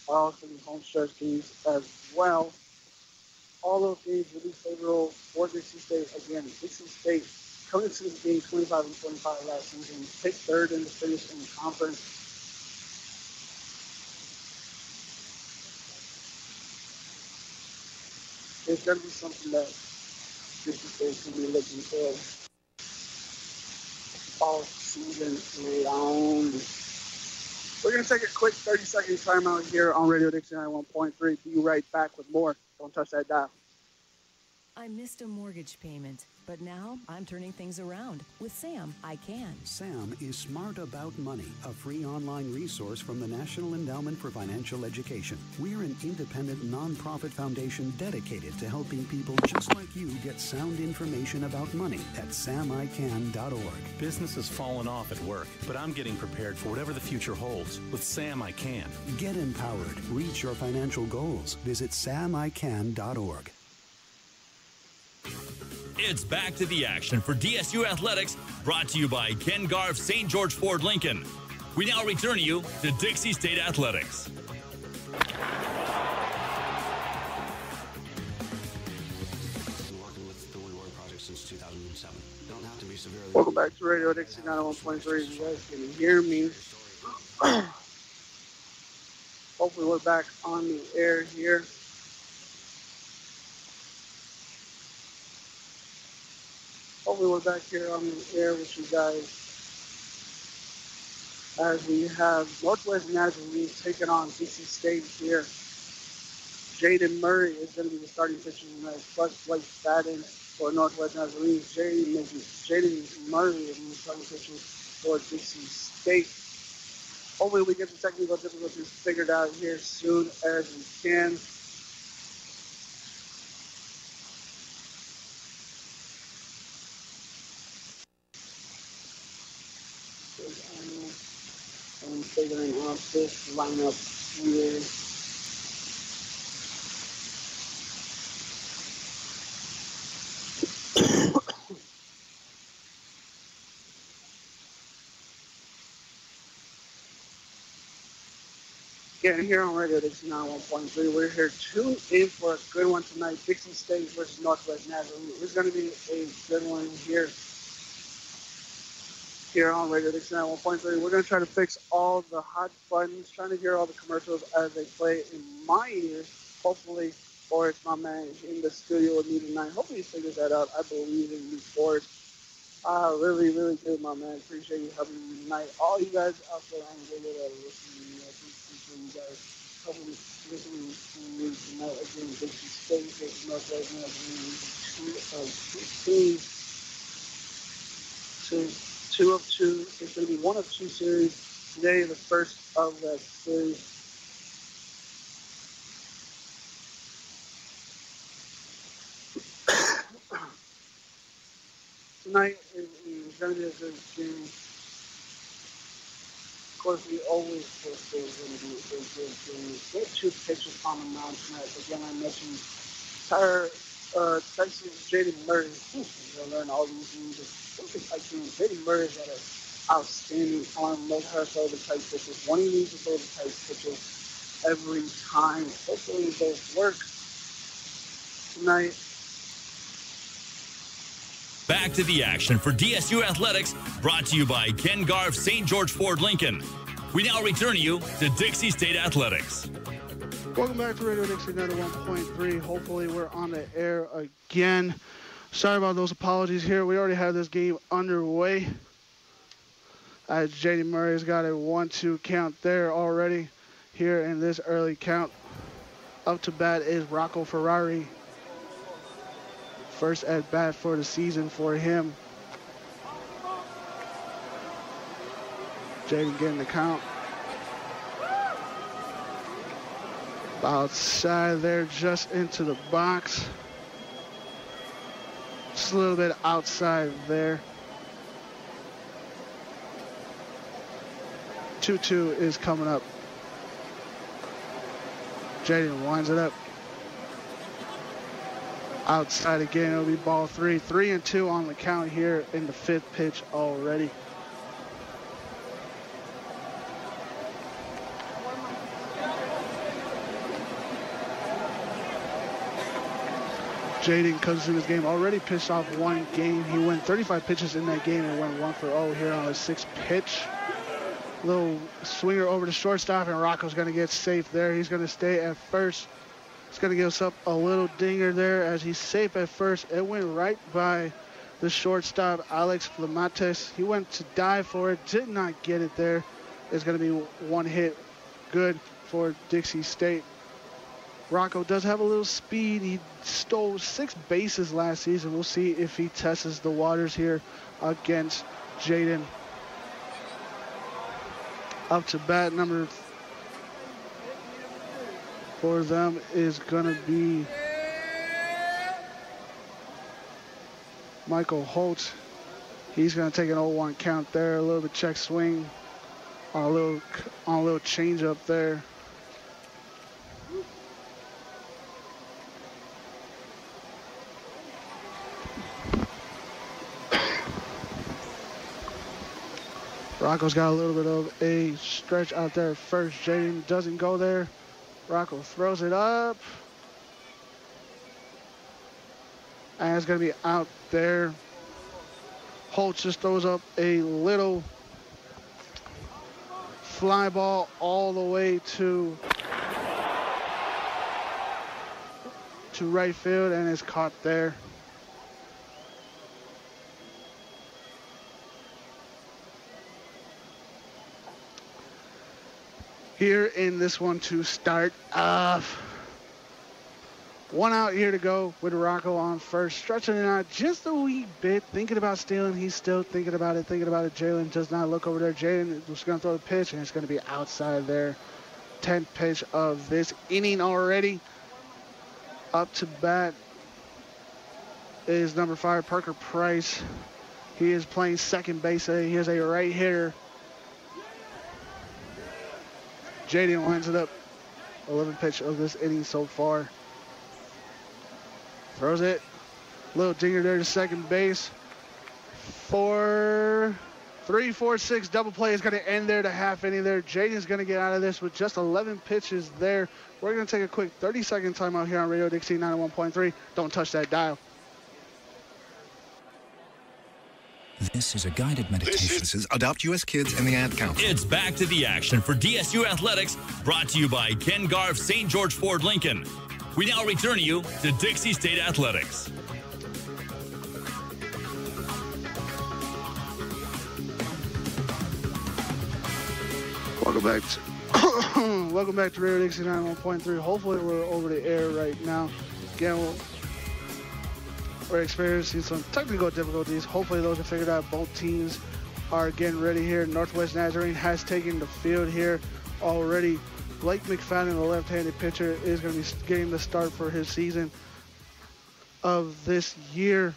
also the home stretch games as well. All those games really favorable for Dixie State. Again, Dixie State coming into this game 25 and 25 last season, picked third in the finish in the conference. It's going to be something that Dixie State can be looking for all season long. We're going to take a quick 30-second timeout here on Radio Dixie 91.3. Be right back with more. Don't touch that dial. I missed a mortgage payment, but now I'm turning things around. With Sam, I can. Sam is Smart About Money, a free online resource from the National Endowment for Financial Education. We're an independent nonprofit foundation dedicated to helping people just like you get sound information about money at samican.org. Business has fallen off at work, but I'm getting prepared for whatever the future holds. With Sam, I can. Get empowered. Reach your financial goals. Visit samican.org. It's back to the action for DSU Athletics, brought to you by Ken Garff St. George Ford Lincoln. We now return you to Dixie State Athletics. Welcome back to Radio Dixie 91.3. You guys can hear me. Hopefully we're back on the air here. Hopefully we're back here on the air with you guys as we have Nortwest Nazarene taking on Dixie State here. Jaden Murray is going to be the starting pitcher tonight, plus Blake Fadden for Nortwest Nazarene. Jaden Murray is the starting pitcher for Dixie State. Hopefully we get the technical difficulties figured out here soon as we can. I'm figuring out this lineup here. Again, here on Radio Dixie 91.3, we're here tuned in for a good one tonight. Dixie State versus Northwest Nazarene. It's going to be a good one here on Radio Dixie 91.3. We're going to try to fix all the hot buttons, trying to hear all the commercials as they play in my ears. Hopefully, Forrest, my man, in the studio with me tonight. Hopefully he figures that out. I believe in you, Forrest. Really, really good, my man. Appreciate you helping me tonight. All you guys out there on the radio that are listening to me, I appreciate you guys helping me listening to me tonight. Again, Dixie State versus Northwest Nazarene. Two of two. It's going to be one of two series. Today, the first of that series. Tonight is going to be a good game. Of course, we always foresee it's going to be a good game. We have two pitchers on the mound tonight. Again, I mentioned Texas Jaden Murray. You'll learn all these things. Jaden Murray's got an outstanding arm, no her throw the type pitches. One he needs to throw the type pitches every time. Hopefully both work tonight. Back to the action for DSU Athletics, brought to you by Ken Garff St. George Ford Lincoln. We now return you to Dixie State Athletics. Welcome back to Radio Dixie 91.3. Hopefully we're on the air again. Sorry about those apologies here. We already have this game underway. As Jaden Murray's got a 1-2 count there already here in this early count. Up to bat is Rocco Ferrari. First at bat for the season for him. Jaden getting the count. Outside there, just into the box. Just a little bit outside there. 2-2 is coming up. Jaden winds it up. Outside again, it'll be ball 3. 3-2 on the count here in the fifth pitch already. Jaden comes in this game. Already pitched off one game. He went 35 pitches in that game and went 1-for-0 here on the 6th pitch. Little swinger over the shortstop, and Rocco's going to get safe there. He's going to stay at first. He's going to give us up a little dinger there as he's safe at first. It went right by the shortstop, Alex Flamates. He went to dive for it, did not get it there. It's going to be one hit. Good for Dixie State. Rocco does have a little speed. He stole 6 bases last season. We'll see if he tests the waters here against Jaden. Up to bat number for them is going to be Michael Holtz. He's going to take an 0-1 count there. A little bit check swing on a little change up there. Rocco's got a little bit of a stretch out there at first. Jaden doesn't go there. Rocco throws it up. And it's going to be out there. Holtz just throws up a little fly ball all the way to right field, and it's caught there. Here in this one to start off. 1 out here to go with Rocco on first. Stretching it out just a wee bit. Thinking about stealing. He's still thinking about it. Jalen does not look over there. Jalen is going to throw the pitch, and it's going to be outside there. 10th pitch of this inning already. Up to bat is number 5, Parker Price. He is playing second base. He is a right hitter. Jaden lines it up. 11th pitch of this inning so far. Throws it. Little dinger there to second base. 3-4-6 double play is going to end there. The half inning there. Jaden's going to get out of this with just 11 pitches there. We're going to take a quick 30-second timeout here on Radio Dixie 91.3. Don't touch that dial. This is a guided meditation. This is Adopt U.S. Kids and the Ad Council. It's back to the action for DSU Athletics, brought to you by Ken Garff St. George Ford Lincoln. We now return you to Dixie State Athletics. Welcome back to Radio Dixie 91.3. Hopefully we're over the air right now. Again, we're experiencing some technical difficulties. Hopefully those are figured out. Both teams are getting ready here. Nortwest Nazarene has taken the field here already. Blake McFadden, the left-handed pitcher, is going to be getting the start for his season of this year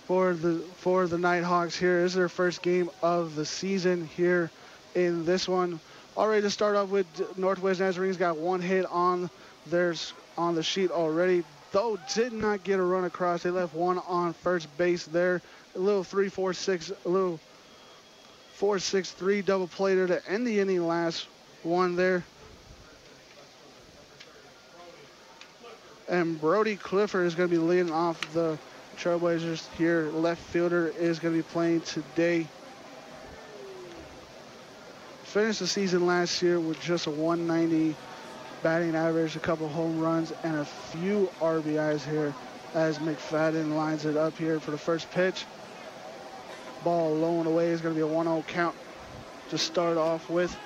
for the Nighthawks here. This is their first game of the season here in this one. Already to start off with, Northwest Nazarene's got 1 hit on the sheet already. Though did not get a run across. They left 1 on first base there. A little 3-4-6, a little 4-6-3 double play there to end the inning last one there. And Brody Clifford is going to be leading off the Trailblazers here. Left fielder is going to be playing today. Finished the season last year with just a 190 batting average, a couple home runs, and a few RBIs here as McFadden lines it up here for the first pitch. Ball low and away is going to be a 1-0 count to start off with.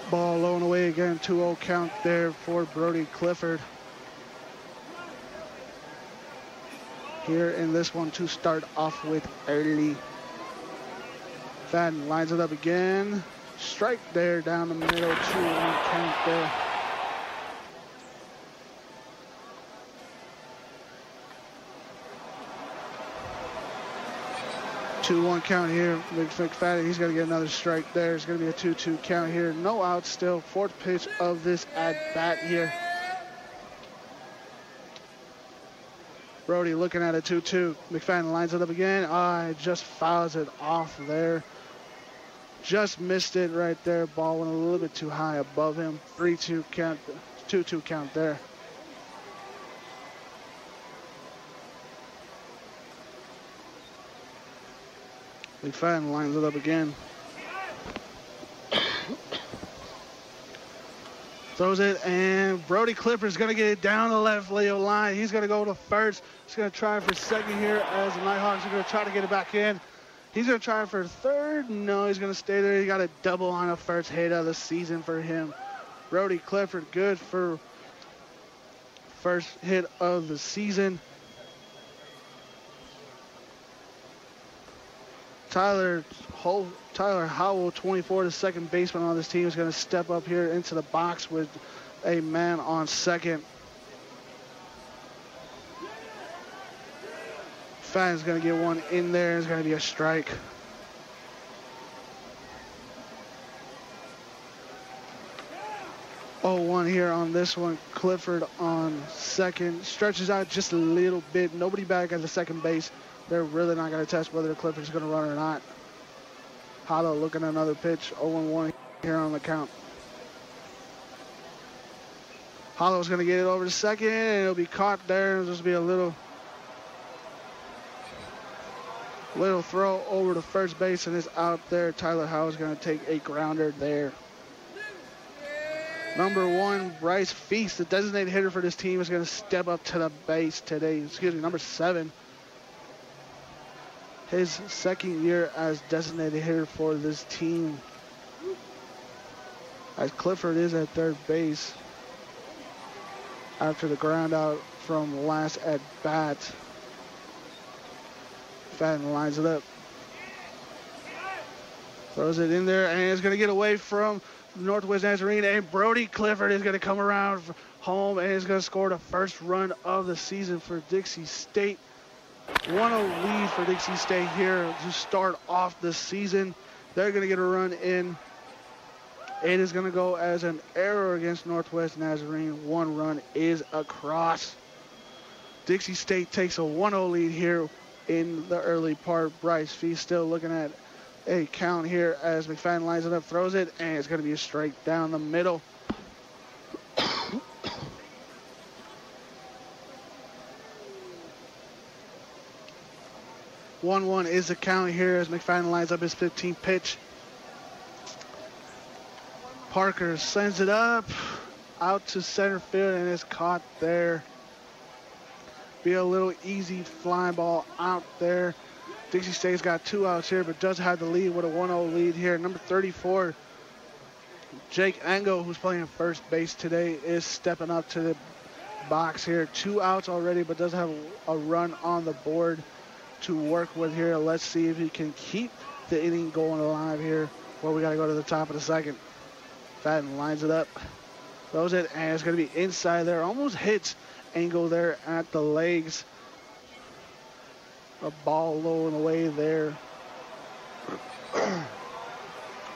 Ball low and away again, 2-0 count there for Brody Clifford. Here in this one to start off with early. Fadden lines it up again. Strike there down the middle, 2-1 count there. Two-one count here. McFadden, he's going to get another strike there. It's going to be a 2-2 count here. No outs still. 4th pitch of this at-bat here. Brody looking at a 2-2. McFadden lines it up again. It just fouls it off there. Just missed it right there. Ball went a little bit too high above him. 3-2 count, 2-2 count there. McFadden lines it up again. Throws it, and Brody Clifford's going to get it down the left Leo line. He's going to go to first. He's going to try for second here as the Nighthawks are going to try to get it back in. He's going to try for third. No, he's going to stay there. He got a double on a first hit of the season for him. Brody Clifford good for first hit of the season. Tyler Howell, 24, the second baseman on this team, is going to step up here into the box with a man on second. Fadden's going to get one in there. It's going to be a strike. Oh, 1 here on this one. Clifford on second. Stretches out just a little bit. Nobody back at the second base. They're really not going to test whether Clifford's going to run or not. Hollow looking at another pitch. 0-1 here on the count. Hollow's going to get it over to second, and it'll be caught there. It'll just be a little throw over to first base, and it's out there. Tyler Howell's going to take a grounder there. Number 1, Bryce Feast, the designated hitter for this team, is going to step up to the base today. Excuse me, number 7. His second year as designated hitter for this team. As Clifford is at third base after the ground out from last at bat. Fadden lines it up. Throws it in there, and it's going to get away from Northwest Nazarene, and Brody Clifford is going to come around home and is going to score the first run of the season for Dixie State. 1-0 lead for Dixie State here to start off the season. They're going to get a run in. It is going to go as an error against Northwest Nazarene. 1 run is across. Dixie State takes a 1-0 lead here in the early part. Bryce Feast still looking at a count here as McFadden lines it up, throws it, and it's going to be a strike down the middle. 1-1 is the count here as McFadden lines up his 15th pitch. Parker sends it up out to center field, and it's caught there. Be a little easy fly ball out there. Dixie State's got 2 outs here, but does have the lead with a 1-0 lead here. Number 34, Jake Engel, who's playing first base today, is stepping up to the box here. 2 outs already, but does have a run on the board to work with here. Let's see if he can keep the inning going alive here. Well, we got to go to the top of the second. Fadden lines it up, throws it, and it's going to be inside there. Almost hits Engel there at the legs. A ball low and away there.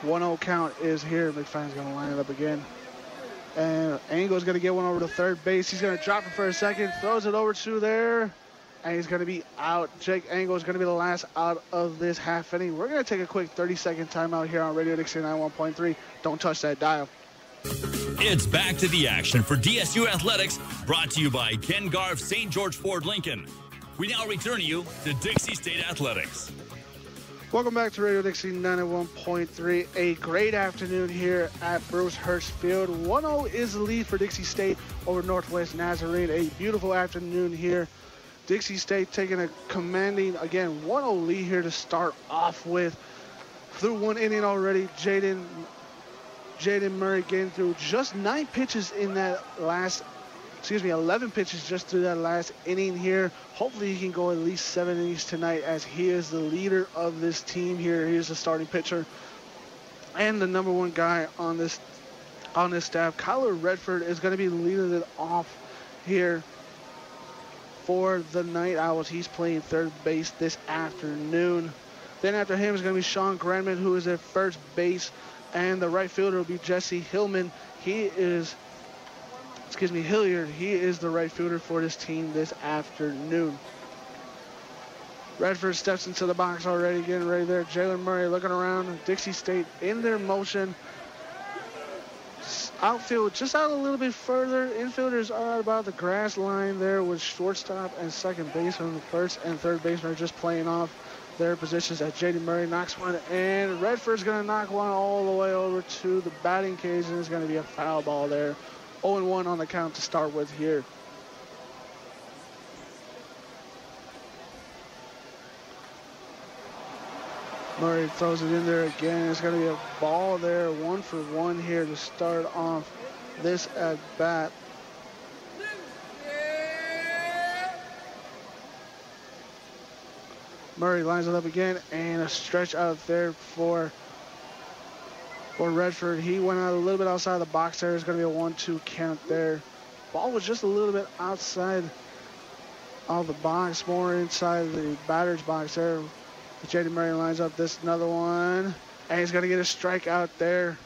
1-0 count is here. McFadden's going to line it up again. And Engel's going to get one over to third base. He's going to drop it for a second, throws it over to there, and he's going to be out. Jake Engel is going to be the last out of this half inning. We're going to take a quick 30-second timeout here on Radio Dixie 91.3. Don't touch that dial. It's back to the action for DSU Athletics, brought to you by Ken Garff St. George Ford Lincoln. We now return you to Dixie State Athletics. Welcome back to Radio Dixie 91.3. A great afternoon here at Bruce Hurst Field. 1-0 is the lead for Dixie State over Northwest Nazarene. A beautiful afternoon here. Dixie State taking a commanding, again, 1-0 lead here to start off with. Through 1 inning already, Jaden Murray getting through just 9 pitches in that last, 11 pitches just through that last inning here. Hopefully he can go at least 7 innings tonight, as he is the leader of this team here. He is the starting pitcher and the number 1 guy on this staff. Kyler Redford is going to be leading it off here for the Night Owls. He's playing third base this afternoon. Then after him is going to be Sean Granman, who is at first base, and the right fielder will be Jesse Hilliard. He is the right fielder for this team this afternoon. Redford steps into the box already, getting ready there. Jalen Murray looking around. Dixie State in their motion. Outfield just out a little bit further. Infielders are about the grass line there with shortstop and second baseman. The first and third baseman are just playing off their positions as J.D. Murray knocks one, and Redford's going to knock one all the way over to the batting cage, and it's going to be a foul ball there. 0-1 on the count to start with here. Murray throws it in there again. It's going to be a ball there, 1-for-1 here to start off this at bat. Murray lines it up again, and a stretch out there for Redford. He went out a little bit outside the box there. It's going to be a 1-2 count there. Ball was just a little bit outside of the box, more inside the batter's box there. J.D. Murray lines up this another one, and he's going to get a strikeout there.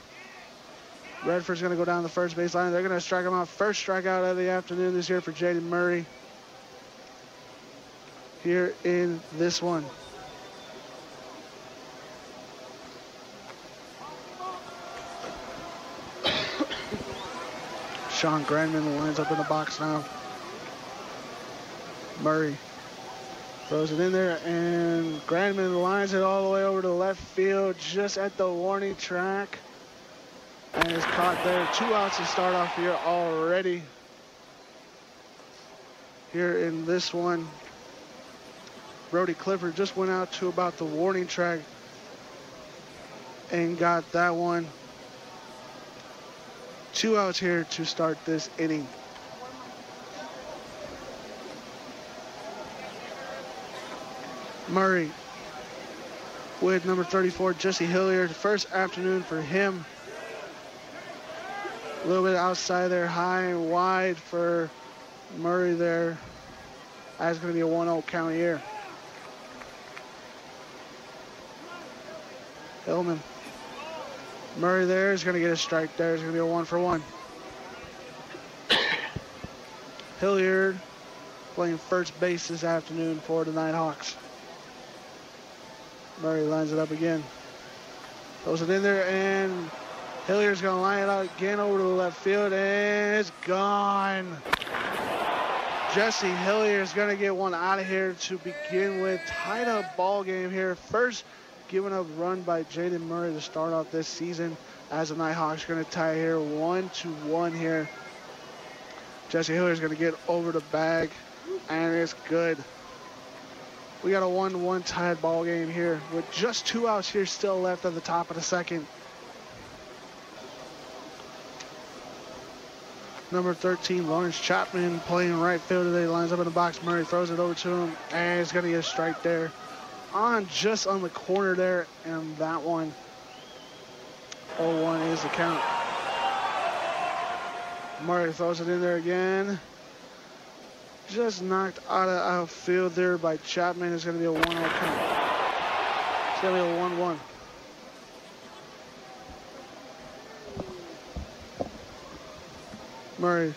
Redford's going to go down the first base line. They're going to strike him out. First strikeout of the afternoon this year for J.D. Murray here in this one. Sean Granman lines up in the box now. Murray throws it in there, and Granman lines it all the way over to left field, just at the warning track. And it's caught there. 2 outs to start off here already. Here in this one, Brody Clifford just went out to about the warning track and got that one. 2 outs here to start this inning. Murray with number 34, Jesse Hilliard. First afternoon for him. A little bit outside there, high and wide for Murray there. That's going to be a 1-0 count here. Hillman. Murray there is going to get a strike there. It's going to be a 1-for-1. Hilliard playing first base this afternoon for the Nighthawks. Murray lines it up again. Throws it in there, and Hilliard's going to line it out again over to the left field, and it's gone. Jesse Hilliard's going to get one out of here to begin with. Tied up ball game here. First given up run by Jaden Murray to start off this season, as the Nighthawks going to tie here 1-1 here. Jesse Hilliard's going to get over the bag, and it's good. We got a 1-1 tied ball game here with just 2 outs here still left at the top of the second. Number 13, Lawrence Chapman, playing right field today, lines up in the box. Murray throws it over to him, and it's going to get a strike there. Just on the corner there, and that one, 0-1 is the count. Murray throws it in there again. Just knocked out of outfield there by Chapman. It's going to be a 1-0 count. It's going to be a 1-1. Murray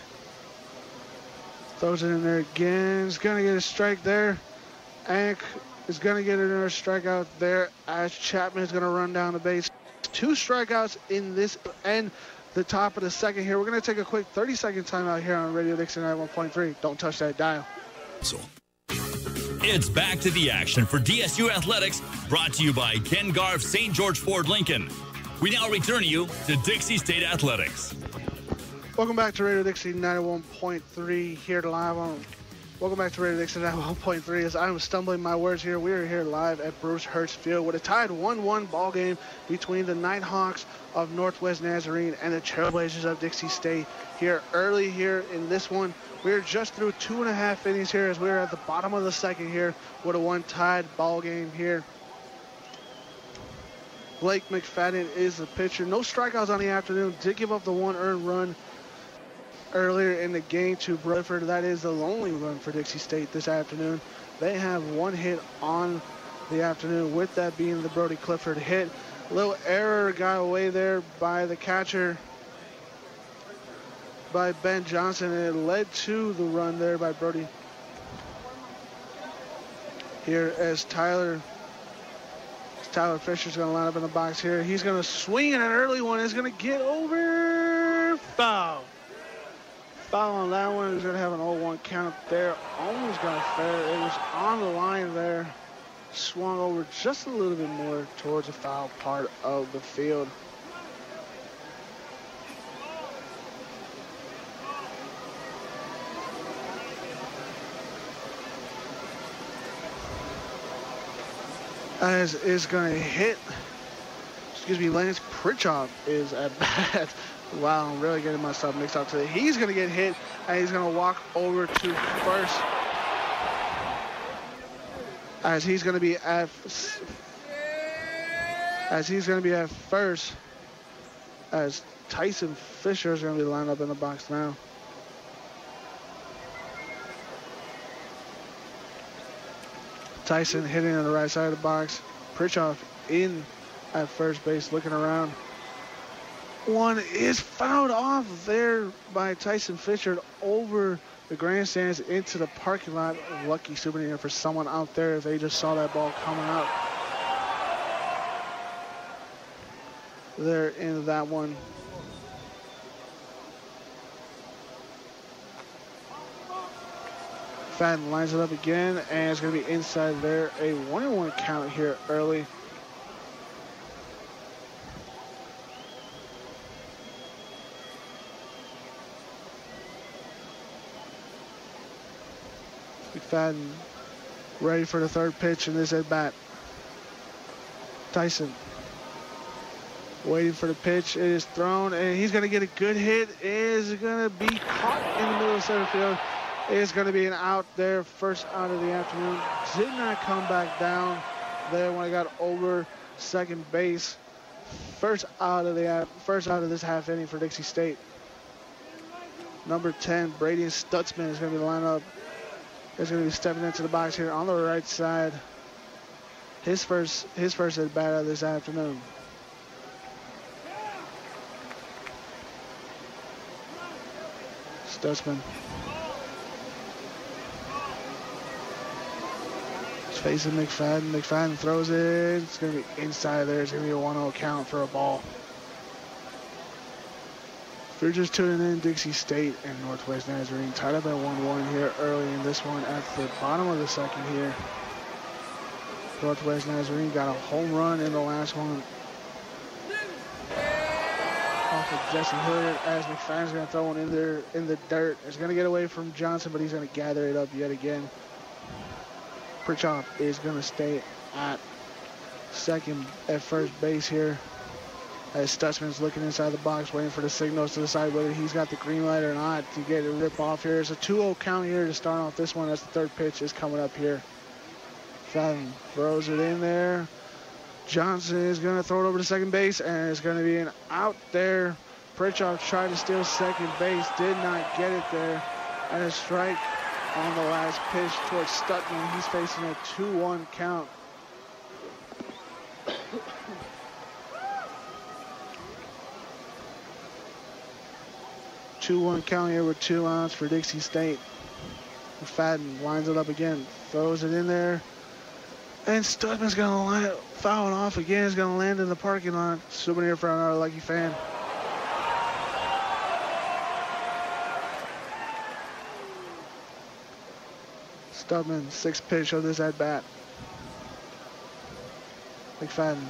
throws it in there again. He's going to get a strike there. And is going to get another strikeout there as Chapman is going to run down the base. 2 strikeouts in this and the top of the second here. We're going to take a quick 30-second timeout here on Radio Dixie 91.3. Don't touch that dial. It's back to the action for DSU Athletics, brought to you by Ken Garff St. George Ford Lincoln. We now return you to Dixie State Athletics. Welcome back to Radio Dixie 91.3 here to live on. Welcome back to Radio Dixie 91.3. As I'm stumbling my words here, we are here live at Bruce Hurst Field with a tied 1-1 ball game between the Nighthawks of Nortwest Nazarene and the Trailblazers of Dixie State. Here early here in this one, we're just through 2.5 innings here as we're at the bottom of the second here with a 1 tied ball game here. Blake McFadden is the pitcher. No strikeouts on the afternoon. Did give up the 1 earned run earlier in the game to Clifford. That is the only run for Dixie State this afternoon. They have 1 hit on the afternoon, with that being the Brody Clifford hit. A little error got away there by the catcher, by Ben Johnson, and it led to the run there by Brody. here as Tyler Fisher's going to line up in the box here. He's going to swing, and an early one is going to get over. Foul. Foul on that one. He's going to have an 0-1 count there. Almost got fair. It was on the line there. Swung over just a little bit more towards the foul part of the field. As is going to hit, Lance Pritchard is at bat. Wow, I'm really getting myself mixed up today. He's going to get hit, and he's going to walk over to first. As he's going to be at first, as Tyson Fisher is going to be lined up in the box now. Tyson hitting on the right side of the box. Pritchard in at first base, looking around. One is fouled off there by Tyson Fisher over the grandstands into the parking lot. A lucky souvenir for someone out there if they just saw that ball coming out. They're into that one. Fadden lines it up again, and it's going to be inside there. A 1-1 count here early. McFadden ready for the third pitch in this at bat. Tyson waiting for the pitch. It is thrown, and he's going to get a good hit. It is going to be caught in the middle of center field. It's going to be an out there, first out of the afternoon. Did not come back down there when I got over second base. First out of this half inning for Dixie State. Number 10, Brady Stutzman is going to be lined up. He's going to be stepping into the box here on the right side. His first at bat of this afternoon. Stutzman. Facing McFadden. McFadden throws it. It's going to be inside there. It's going to be a 1-0 count for a ball. If you're just tuning in, Dixie State and Nortwest Nazarene tied up at 1-1 here early in this one at the bottom of the second here. Nortwest Nazarene got a home run in the last one off of Jesse Hilliard as McFadden's going to throw one in there in the dirt. It's going to get away from Johnson, but he's going to gather it up yet again. Pritchard is going to stay at first base here as Stutzman's looking inside the box, waiting for the signals to decide whether he's got the green light or not to get a rip off here. It's a 2-0 count here to start off this one as the third pitch is coming up here. Fadden throws it in there. Johnson is going to throw it over to second base, and it's going to be an out there. Pritchard tried to steal second base, did not get it there, and a strike on the last pitch towards Stutzman. He's facing a 2-1 count. Two-1 count here with 2 outs for Dixie State. McFadden lines it up again, throws it in there, and Stutzman's gonna foul it off again. He's gonna land in the parking lot. Souvenir for another lucky fan. Stutzman, sixth pitch of this at bat. McFadden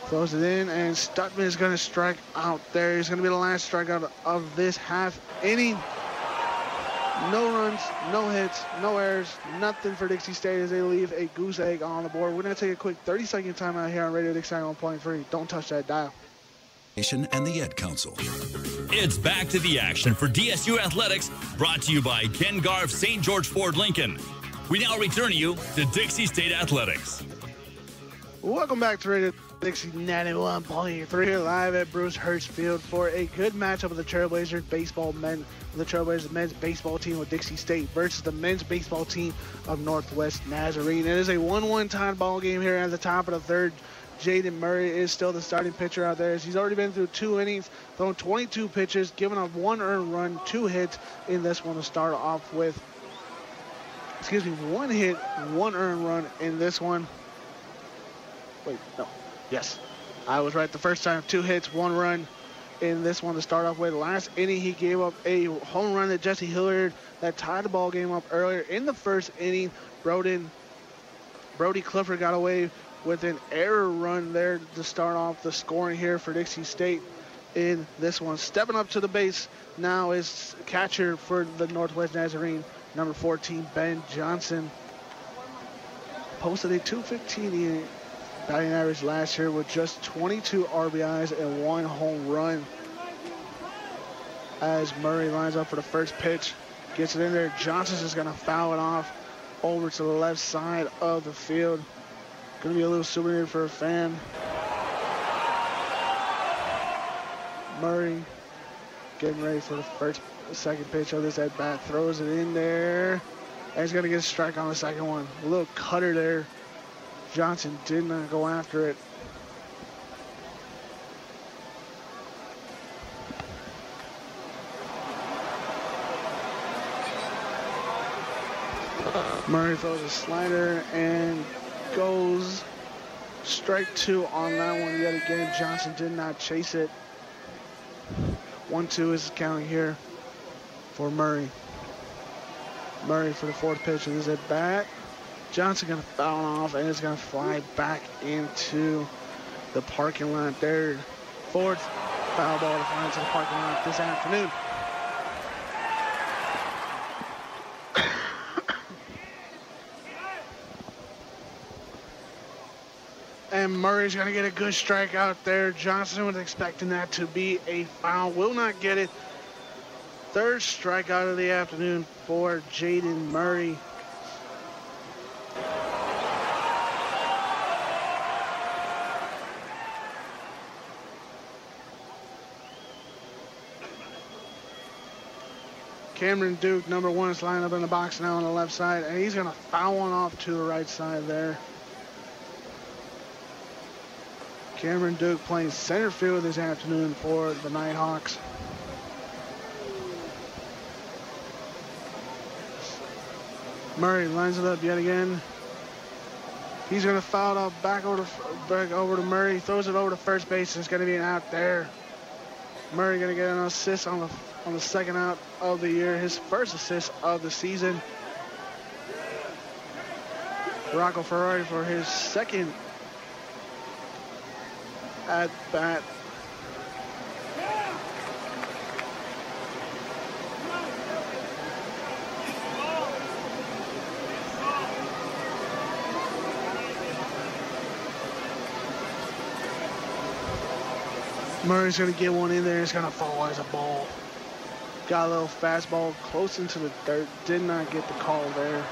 throws it in, and Stutzman is going to strike out there. He's going to be the last strikeout of this half inning. No runs, no hits, no errors, nothing for Dixie State as they leave a goose egg on the board. We're going to take a quick 30-second timeout here on Radio Dixie 101.3. Don't touch that dial. And the Ed Council. It's back to the action for DSU Athletics, brought to you by Ken Garff St. George Ford Lincoln. We now return you to Dixie State Athletics. Welcome back to Radio Dixie 91.3 here live at Bruce Hurst Field for a good matchup of the Trailblazers men's baseball team with Dixie State versus the men's baseball team of Northwest Nazarene. It is a 1-1 tied ball game here at the top of the third. Jaden Murray is still the starting pitcher out there. He's already been through 2 innings, thrown 22 pitches, given up 1 earned run, 2 hits in this one to start off with. one hit, one earned run in this one. Wait, no. Yes, I was right the first time. 2 hits, 1 run in this one to start off with. Last inning, he gave up a home run to Jesse Hilliard that tied the ball game up earlier in the first inning. Brody Clifford got away with an error run there to start off the scoring here for Dixie State in this one. Stepping up to the base now is catcher for the Northwest Nazarene, number 14, Ben Johnson. Posted a .215 batting average last year with just 22 RBIs and 1 home run. As Murray lines up for the first pitch, gets it in there. Johnson's just gonna foul it off over to the left side of the field. Gonna be a little souvenir for a fan. Murray getting ready for the second pitch of this at bat, throws it in there, and he's gonna get a strike on the second one. A little cutter there. Johnson did not go after it. Murray throws a slider and goes strike 2 on that one yet again. Johnson did not chase it. 1-2 is the count here for Murray. Murray for the fourth pitch of this at bat. Johnson gonna foul off and it's gonna fly back into the parking lot there. Fourth foul ball to fly into the parking lot this afternoon. And Murray's gonna get a good strike out there. Johnson was expecting that to be a foul. Will not get it. Third strikeout of the afternoon for Jaden Murray. Cameron Duke, number 1, is lined up in the box now on the left side, and he's gonna foul one off to the right side there. Cameron Duke playing center field this afternoon for the Nighthawks. Murray lines it up yet again. He's gonna foul it up back over to Murray. Throws it over to first base. It's gonna be an out there. Murray gonna get an assist on the second out of the year, his first assist of the season. Rocco Ferrari for his second at bat. Murray's gonna get one in there. It's gonna fall as a ball. Got a little fastball close into the dirt. Did not get the call there.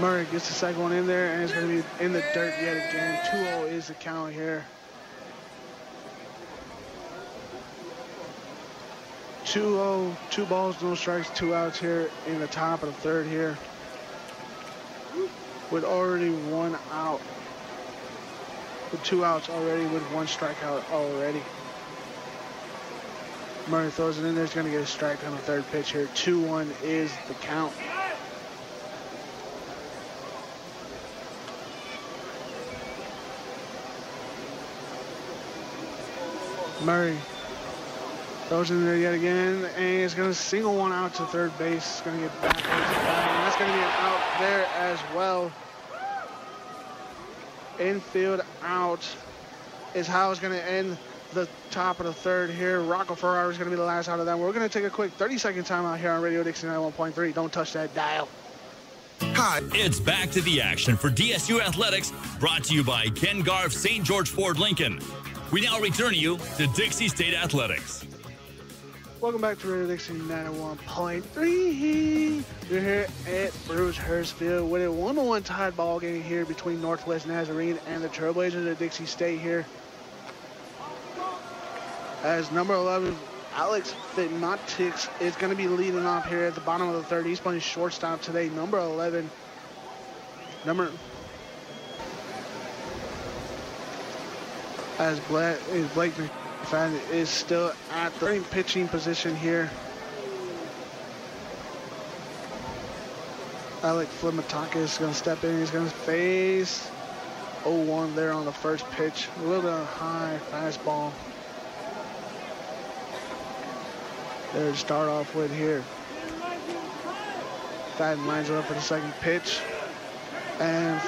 Murray gets the second one in there, and it's going to be in the dirt yet again. 2-0 is the count here. 2-0, 2 balls, no strikes, 2 outs here in the top of the third here. With already 1 out. With 2 outs already, with 1 strikeout already. Murray throws it in there. He's going to get a strike on the third pitch here. 2-1 is the count. Murray throws in there yet again, and he's going to single one out to third base. It's going to get back towards the bag, and that's going to be an out there as well. Infield out is how it's going to end the top of the third here. Rocco Ferrari is going to be the last out of that. We're going to take a quick 30-second timeout here on Radio Dixie 91.3. Don't touch that dial. Hi. It's back to the action for DSU Athletics, brought to you by Ken Garff St. George Ford Lincoln. We now return you to Dixie State Athletics. Welcome back to Radio Dixie 91.3. We're here at Bruce Hurst Field with a 1-1 tied ball game here between Northwest Nazarene and the Trailblazers of Dixie State here. As number 11, Alex Fitmatix is going to be leading off here at the bottom of the third. He's playing shortstop today. Number 11. As Blake McFadden is still at the starting pitching position here. Alec Flimatakis is going to step in. He's going to face 0-1 there on the first pitch. A little bit of high fastball there to start off with here. McFadden lines it up for the second pitch. And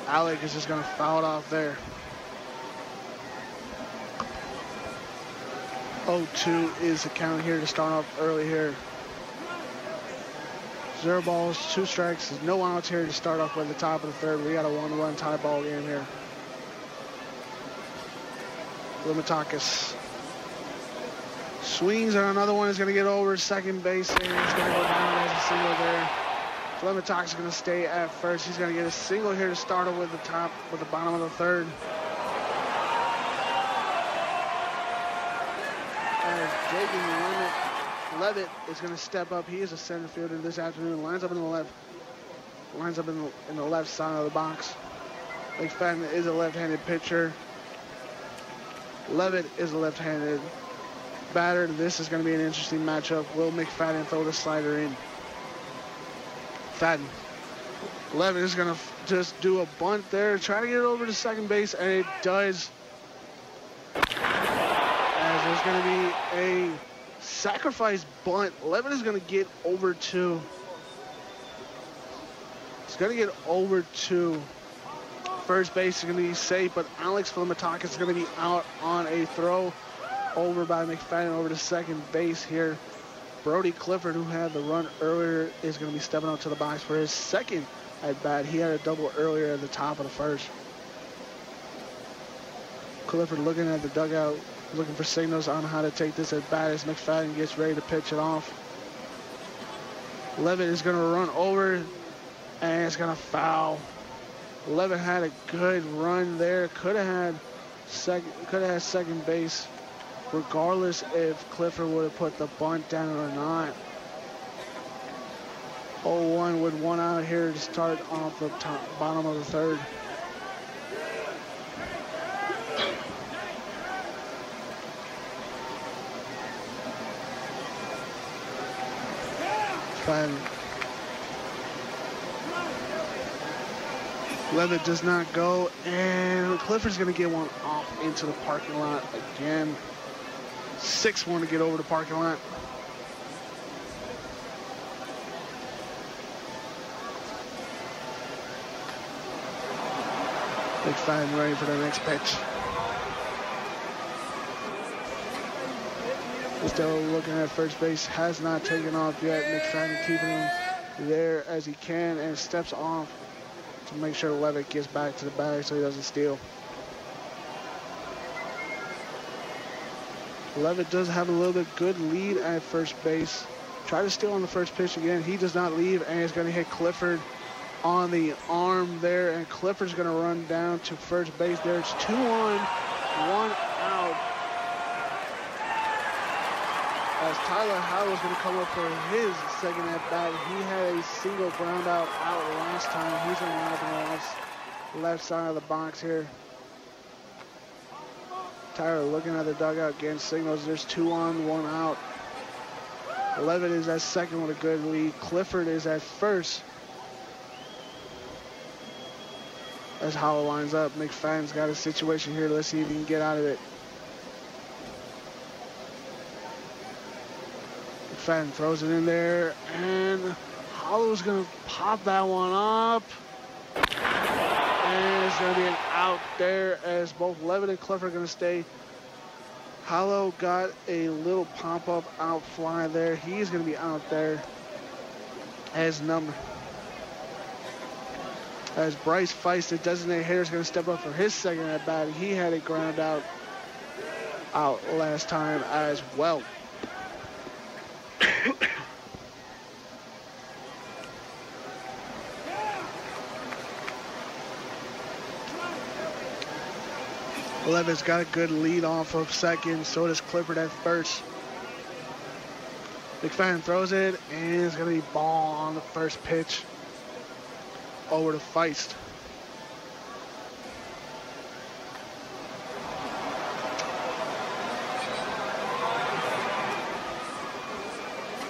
Alec is just going to foul it off there. 0-2 is the count here to start off early here. 0 balls, 2 strikes. There's no outs here to start off with the top of the third. We got a 1-1 tie ball game here. Flimatakis swings on another one. Is going to get over second base and he's going to go down as a single there. Flimatakis is going to stay at first. He's going to get a single here to start off with the bottom of the third. As Jacob Levitt is going to step up. He is a center fielder this afternoon. Lines up in the left. Lines up in the left side of the box. McFadden is a left-handed pitcher. Levitt is a left-handed batter. This is going to be an interesting matchup. Will McFadden throw the slider in? McFadden. Levitt is going to just do a bunt there. Try to get it over to second base, and it does. As there's going to be a sacrifice bunt. Levitt is going to get over 2. He's going to get over 2. First base is going to be safe, but Alex Flimatakis is going to be out on a throw over by McFadden over to second base here. Brody Clifford, who had the run earlier, is going to be stepping up to the box for his second at bat. He had a double earlier at the top of the first. Clifford looking at the dugout, looking for signals on how to take this at bat as McFadden gets ready to pitch it off. Levitt is going to run over and it's going to foul. Levitt had a good run there. Could have had second base, regardless if Clifford would have put the bunt down or not. 0-1 with 1 out here to start off the bottom of the third. Levitt does not go, and Clifford's going to get one off into the parking lot again. 6-1 to get over the parking lot. McFadden ready for the next pitch. Still looking at first base, has not taken off yet. McFadden keeping him there as he can and steps off to make sure Levitt gets back to the bag so he doesn't steal. Levitt does have a little bit good lead at first base. Try to steal on the first pitch again. He does not leave and is going to hit Clifford on the arm there, and Clifford's going to run down to first base there. It's 2 on, 1 out. As Tyler Howell is going to come up for his second at bat. He had a single ground out last time. He's going to line up on the left side of the box here. Tyler looking at the dugout, getting signals. There's 2 on, 1 out. Levitt is at second with a good lead. Clifford is at first. As Howell lines up, McFadden's got a situation here. Let's see if he can get out of it. McFadden throws it in there, and Hollow's going to pop that one up. And it's going to be an out there as both Levitt and Clifford are going to stay. Hollow got a little pop-up out fly there. He's going to be out there as Bryce Feist, the designated hitter, is going to step up for his second at bat. He had a ground out last time as well. Levitt's got a good lead off of second. So does Clifford at first. McFadden throws it, and it's going to be ball on the first pitch over to Feist.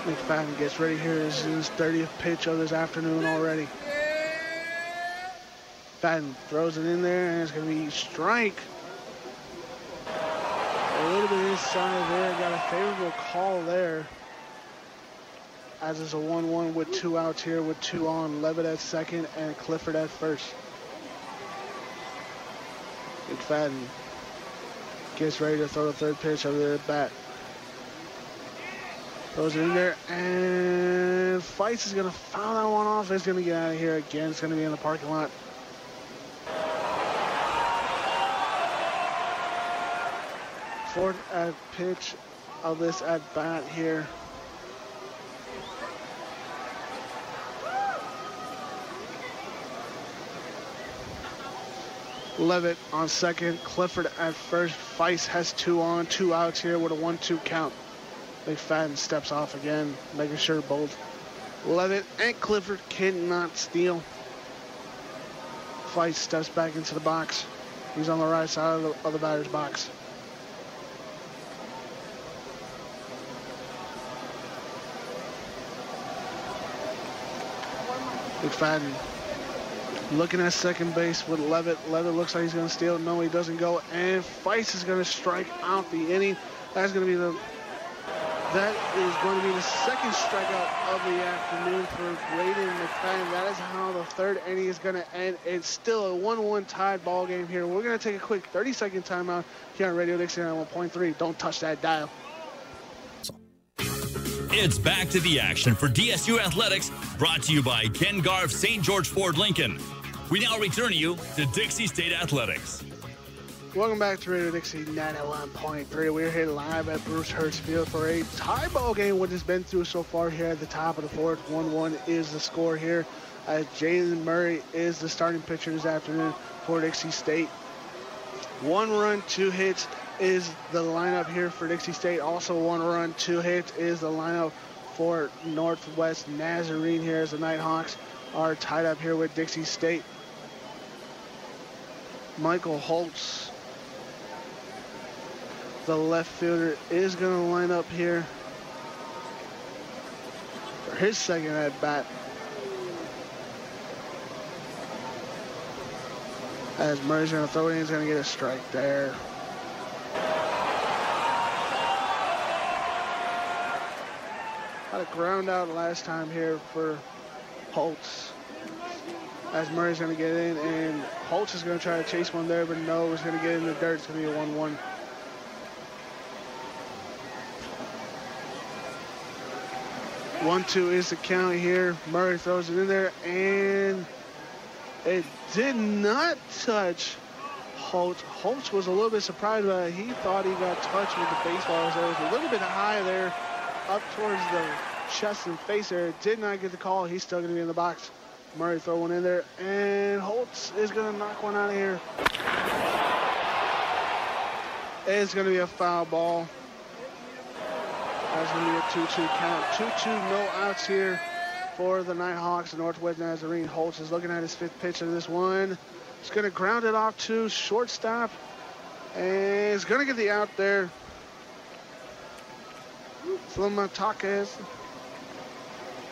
McFadden gets ready here. This is his 30th pitch of this afternoon already. Fadden throws it in there, and it's going to be strike. A little bit inside there. Got a favorable call there. As it's a 1-1 with 2 outs here with 2 on. Levitt at second and Clifford at first. McFadden gets ready to throw the third pitch of the bat. Throws it in there, and Feist is going to foul that one off. It's going to get out of here again. It's going to be in the parking lot. Fourth at pitch of this at bat here. Levitt on second, Clifford at first. Feist has 2 on, 2 outs here with a 1-2 count. McFadden steps off again, making sure both Levitt and Clifford cannot steal. Feist steps back into the box. He's on the right side of the batter's box. McFadden looking at second base with Levitt. Levitt looks like he's going to steal. No, he doesn't go. And Feist is going to strike out the inning. That is going to be the second strikeout of the afternoon for Braden McFadden. That is how the third inning is going to end. It's still a 1-1 tied ball game here. We're going to take a quick 30-second timeout here on Radio Dixie on 1.3. Don't touch that dial. It's back to the action for DSU Athletics, brought to you by Ken Garff St. George Ford Lincoln. We now return you to Dixie State Athletics. Welcome back to Radio Dixie 91.3. We're here live at Bruce Hurst Field for a tie ball game, what has been through so far here at the top of the fourth. 1-1 is the score here, as Jalen Murray is the starting pitcher this afternoon for Dixie State. 1 run, 2 hits is the lineup here for Dixie State. Also 1 run, 2 hits is the lineup for Nortwest Nazarene here, as the Nighthawks are tied up here with Dixie State. Michael Holtz, the left fielder, is going to line up here for his second at bat. As Murray's going to throw it in, he's going to get a strike there. Had a ground out last time here for Holtz. As Murray's going to get in, and Holtz is going to try to chase one there, but no, he's going to get in the dirt. It's going to be a 1-1. One-two is the count here. Murray throws it in there, and it did not touch Holtz. Holtz was a little bit surprised, but he thought he got touched with the baseball. So it was a little bit high there, up towards the chest and face there. It did not get the call. He's still going to be in the box. Murray throw one in there, and Holtz is going to knock one out of here. It's going to be a foul ball. That's going to be a 2-2 count. 2-2, no outs here for the Nighthawks. Northwest Nazarene. Holtz is looking at his 5th pitch of this one. He's going to ground it off to shortstop, and he's going to get the out there. Flamatakis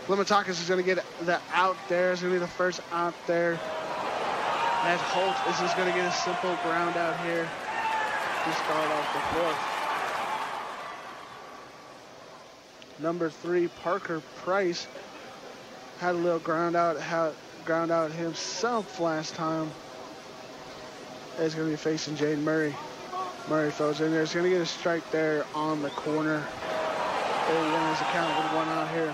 is going to get the out there. It's going to be the first out there. As Holtz is just going to get a simple ground out here to start off the fourth. Number 3, Parker Price, had a little ground out himself last time. It's going to be facing Jaden Murray. Murray throws in there. He's going to get a strike there on the corner. It is a count with 1 out here.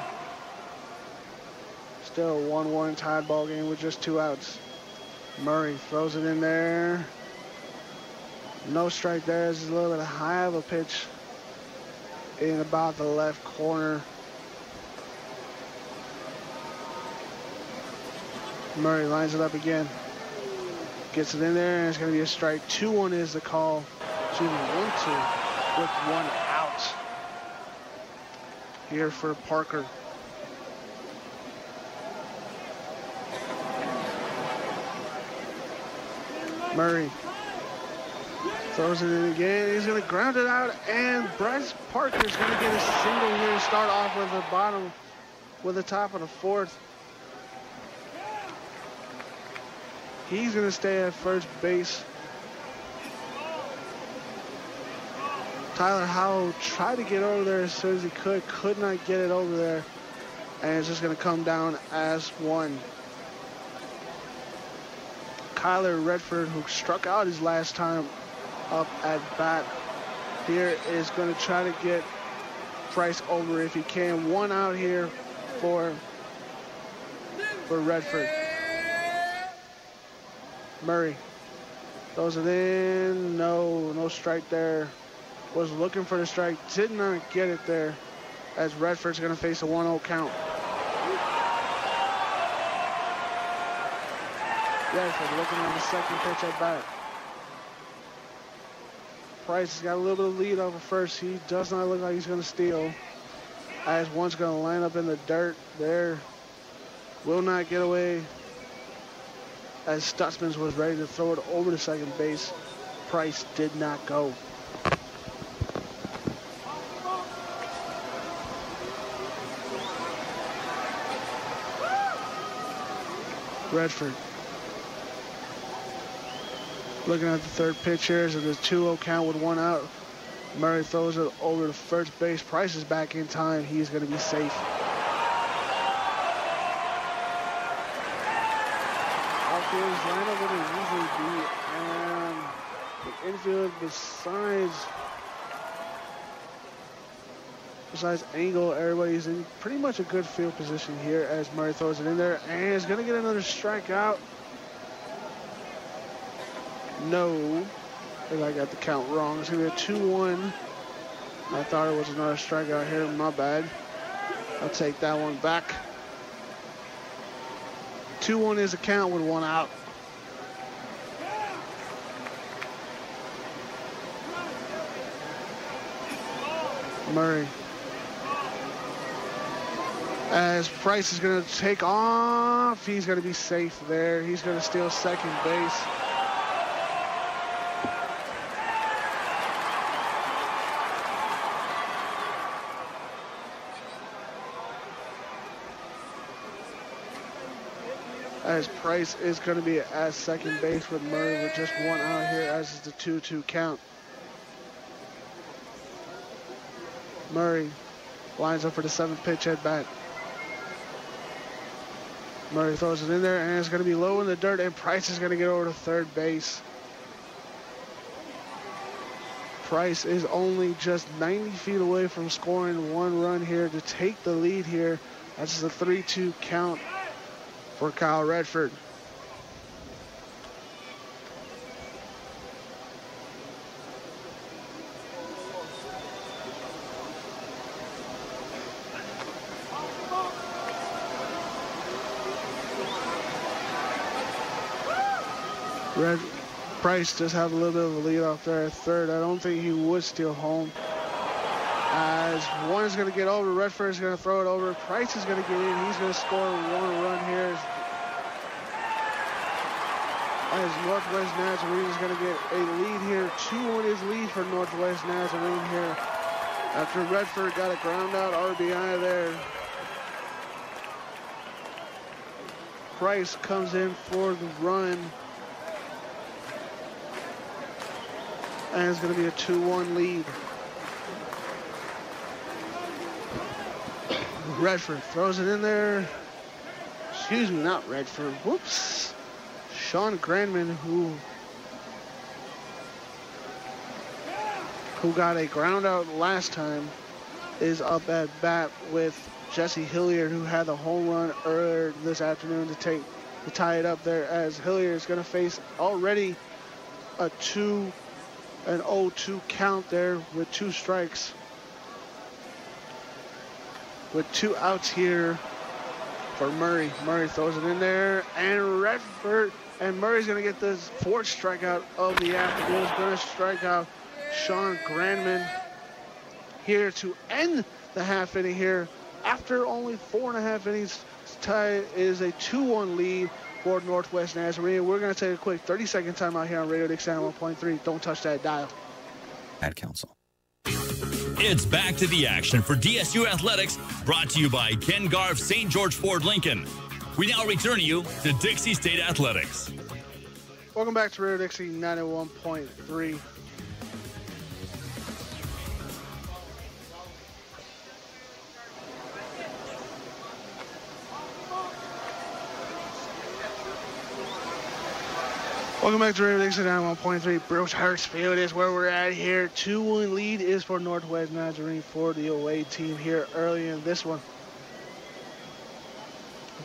Still a 1-1 tied ball game with just 2 outs. Murray throws it in there. No strike there. This is a little bit high of a pitch in about the left corner. Murray lines it up again. Gets it in there, and it's going to be a strike. 2-1 is the call. 1-2 with 1 out here for Parker. Murray Throws it in again. He's going to ground it out, and Bryce Parker's going to get a single here to start off with the bottom, with the top of the fourth. He's going to stay at first base. Tyler Howell tried to get over there as soon as he could not get it over there, and it's just going to come down as one. Kyler Redford, who struck out his last time up at bat, here is going to try to get Price over if he can. One out here for Redford. Murray throws it in. No strike there. Was looking for the strike, did not get it there, as Redford's going to face a 1-0 count. Redford looking at the second pitch at bat. Price has got a little bit of lead over first. He does not look like he's going to steal, as one's going to line up in the dirt there. Will not get away, as Stutzman was ready to throw it over to second base. Price did not go. Redford looking at the third pitch here as a 2-0 count with one out. Murray throws it over to first base. Price is back in time. He's going to be safe. Outfield is lined up where they usually be, and the infield besides Angle, everybody's in pretty much a good field position here as Murray throws it in there, and is going to get another strikeout. No, I got the count wrong. It's going to be a 2-1. I thought it was another strikeout here. My bad. I'll take that one back. 2-1 is a count with one out. Murray. As Price is going to take off, he's going to be safe there. He's going to steal second base. As Price is going to be at second base with Murray with just one out here, as is the 2-2 count. Murray lines up for the seventh pitch at bat. Murray throws it in there, and it's going to be low in the dirt, and Price is going to get over to third base. Price is only just 90 feet away from scoring one run here to take the lead here. That's a 3-2 count for Kyle Redford. Price does have a little bit of a lead off there at third. I don't think he would steal home. As one is going to get over, Redford is going to throw it over. Price is going to get in. He's going to score one run here. As Northwest Nazarene is going to get a lead here. 2-1 is lead for Northwest Nazarene here. After Redford got a ground out RBI there. Price comes in for the run. And it's going to be a 2-1 lead. Redford throws it in there. Excuse me, not Redford. Whoops. Sean Granman, who got a ground out last time, is up at bat with Jesse Hilliard, who had the home run earlier this afternoon to tie it up there, as Hilliard is going to face already an 0-2 count there with two strikes. With two outs here for Murray. Murray throws it in there, and Murray's going to get this fourth strikeout of the afternoon. He's going to strike out Sean Granman here to end the half inning here. After only 4.5 innings, tie is a 2-1 lead for Northwest Nazarene. We're going to take a quick 30-second timeout here on Radio Dixie 1.3. Don't touch that dial. Ad Council. It's back to the action for DSU Athletics, brought to you by Ken Garff St. George Ford Lincoln. We now return you to Dixie State Athletics. Welcome back to Radio Dixie 91.3. Welcome back to Radio Dixie 91.3. Bruce Hurst Field is where we're at here. 2-1 lead is for Northwest Nazarene for the away team here early in this one.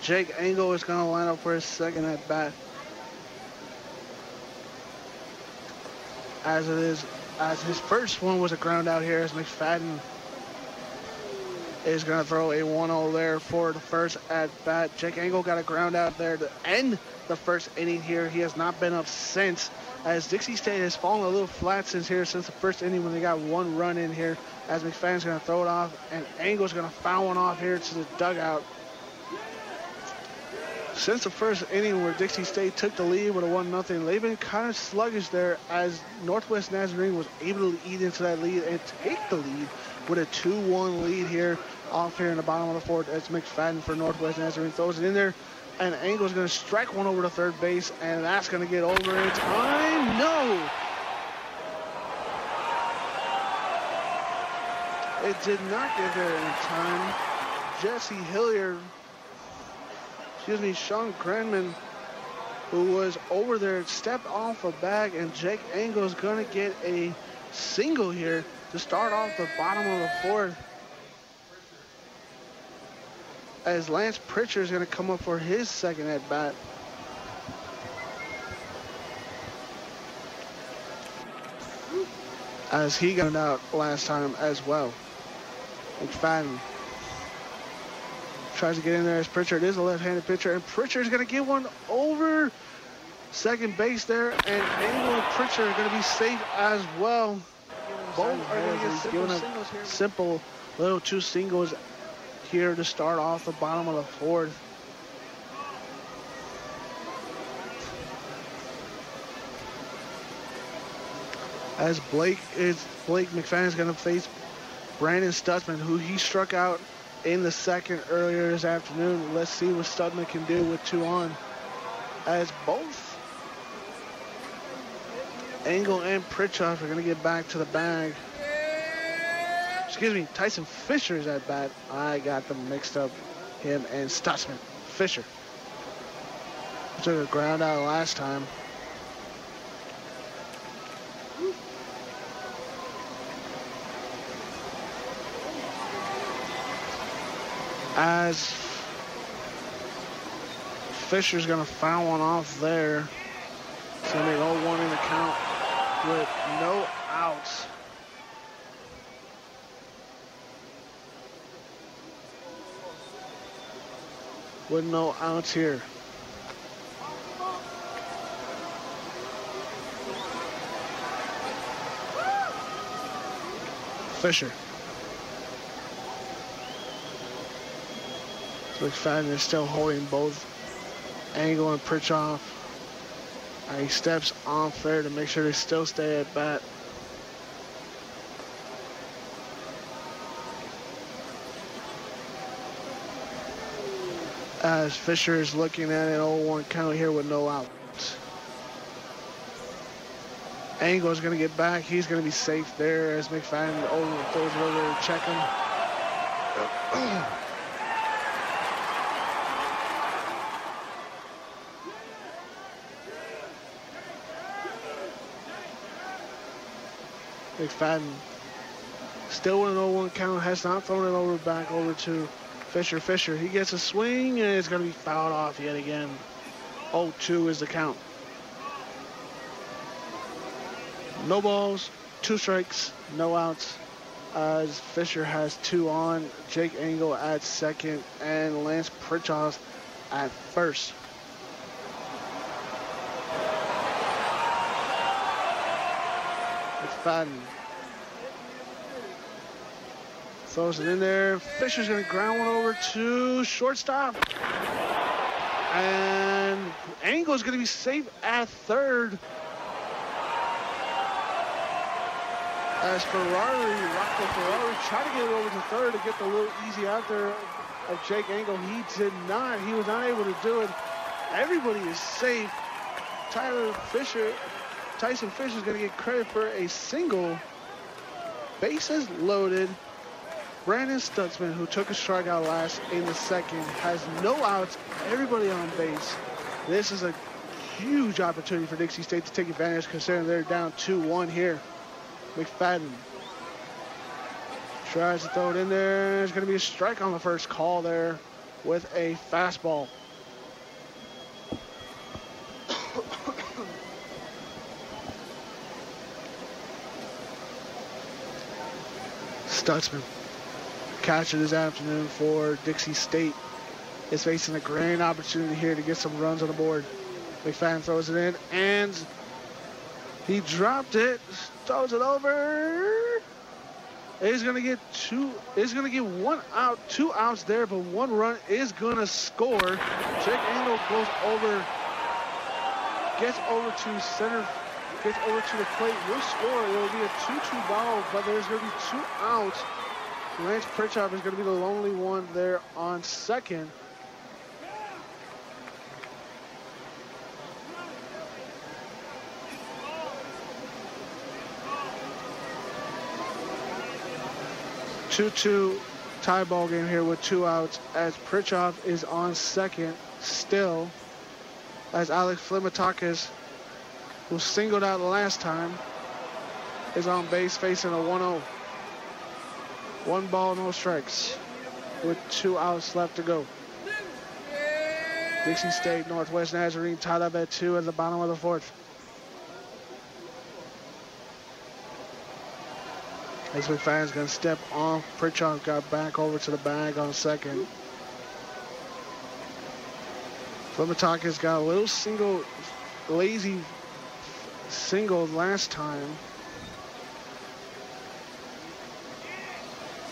Jake Engel is going to line up for his second at bat. As his first one was a ground out here, as McFadden is going to throw a 1-0 there for the first at bat. Jake Engel got a ground out there to end the first inning here. He has not been up since, as Dixie State has fallen a little flat since the first inning when they got one run in here, as McFadden's going to throw it off, and Engel's going to foul one off here to the dugout. Since the first inning where Dixie State took the lead with a 1-0, they've been kind of sluggish there, as Northwest Nazarene was able to eat into that lead and take the lead with a 2-1 lead here off here in the bottom of the fourth, as McFadden for Northwest Nazarene throws it in there. And Engel's going to strike one over to third base, and that's going to get over in time. No! It did not get there in time. Sean Granman, who was over there, stepped off a bag, and Jake Engel's going to get a single here to start off the bottom of the fourth, as Lance Pritchard is going to come up for his second at bat. As he got out last time as well. McFadden tries to get in there as Pritchard is a left-handed pitcher, and Pritchard's going to get one over second base there, and Engel and Pritchard are going to be safe as well. Both are going to get simple singles here. Simple little two singles here to start off the bottom of the fourth. As Blake McFadden is going to face Brandon Stutzman, who he struck out in the second earlier this afternoon. Let's see what Stutzman can do with two on, as both Engel and Pritchard are going to get back to the bag. Excuse me, Tyson Fisher's at bat. I got them mixed up, him and Stutzman. Fisher took a ground out last time. As Fisher's going to foul one off there. It's going to be 0-1 in the count with no outs. With no outs here. Fisher. McFadden is still holding both Engel and Pritchard. He steps off there to make sure they still stay at bat. As Fisher is looking at an 0-1 count here with no outs. Engel is going to get back. He's going to be safe there as McFadden throws it over to check him. McFadden still with an 0-1 count, has not thrown it over back over to Fisher. Fisher, he gets a swing, and it's going to be fouled off yet again. 0-2 is the count. No balls, 2 strikes, no outs. As Fisher has 2 on, Jake Engel at second, and Lance Pritchard at first. McFadden throws it in there. Fisher's going to ground one over to shortstop. And Angle's going to be safe at third. As Rocco Ferrari tried to get it over to third to get the little easy out there of Jake Angle. He did not. He was not able to do it. Everybody is safe. Tyson Fisher is going to get credit for a single. Bases loaded. Brandon Stutzman, who took a strikeout last in the second, has no outs. Everybody on base. This is a huge opportunity for Dixie State to take advantage, considering they're down 2-1 here. McFadden tries to throw it in there. There's going to be a strike on the first call there with a fastball. Stutzman, catcher this afternoon for Dixie State, is facing a grand opportunity here to get some runs on the board. McFadden throws it in, and he dropped it, throws it over. He's gonna get one out, 2 outs there, but 1 run is gonna score. Jake Angle goes over, gets over to center, gets over to the plate, will score. It'll be a 2-2 ball, but there's gonna be 2 outs. Lance Pritchard is gonna be the lonely one there on second. Two tie ball game here with 2 outs as Pritchard is on second still, as Alex Flimitakis, who singled out last time, is on base facing a 1-0. 1 ball, no strikes with 2 outs left to go. Dixie State, Northwest Nazarene tied up at 2 at the bottom of the 4th. Ace McFadden's going to step off. Pritchard got back over to the bag on second. Flimitakis got a little lazy single last time.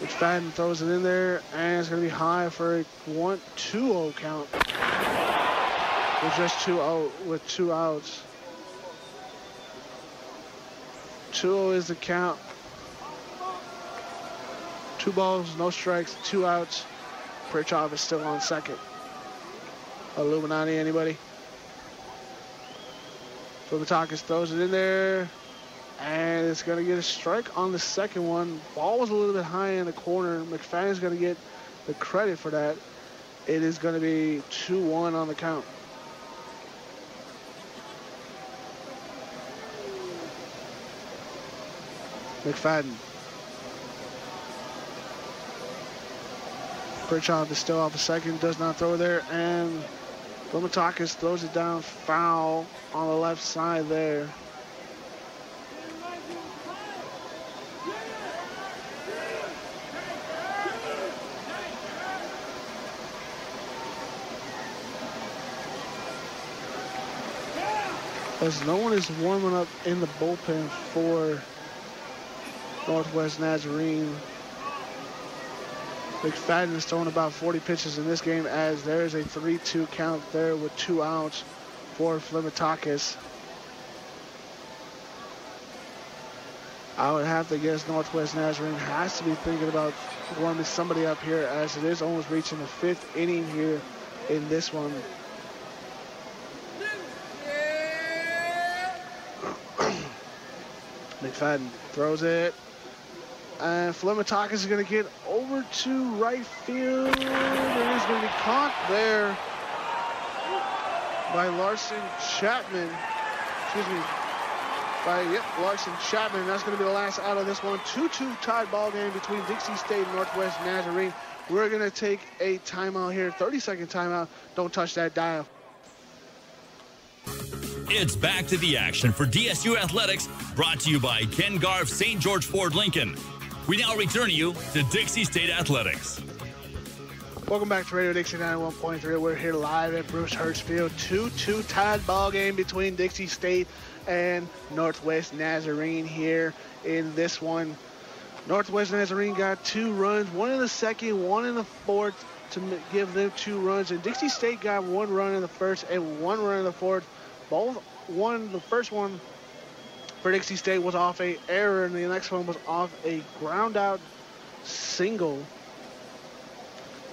McFadden throws it in there, and it's going to be high for a 2-0 count. With 2 outs. 2-0 is the count. 2 balls, no strikes, 2 outs. Pritchard is still on second. Illuminati, anybody? Flimitakis throws it in there, and it's going to get a strike on the second one. Ball was a little bit high in the corner. McFadden's going to get the credit for that. It is going to be 2-1 on the count. McFadden. Pritchard is still off a second, does not throw there, and Flimitakis throws it down foul on the left side there. As no one is warming up in the bullpen for Northwest Nazarene. McFadden is throwing about 40 pitches in this game, as there is a 3-2 count there with 2 outs for Flimitakis. I would have to guess Northwest Nazarene has to be thinking about warming somebody up here, as it is almost reaching the 5th inning here in this one. McFadden throws it. And Flimitakis is going to get over to right field. And it's going to be caught there by Larson Chapman. Excuse me. Larson Chapman. That's going to be the last out of this one. 2-2 tied ball game between Dixie State and Northwest Nazarene. We're going to take a timeout here. 30-second timeout. Don't touch that dial. It's back to the action for DSU Athletics, brought to you by Ken Garff St. George Ford Lincoln. We now return you to Dixie State Athletics. Welcome back to Radio Dixie 91.3. We're here live at Bruce Hurst Field. 2-2 tied ball game between Dixie State and Northwest Nazarene here in this one. Northwest Nazarene got 2 runs, 1 in the second, 1 in the 4th, to give them 2 runs. And Dixie State got 1 run in the first and 1 run in the fourth. The first one for Dixie State was off a error, and the next one was off a ground out single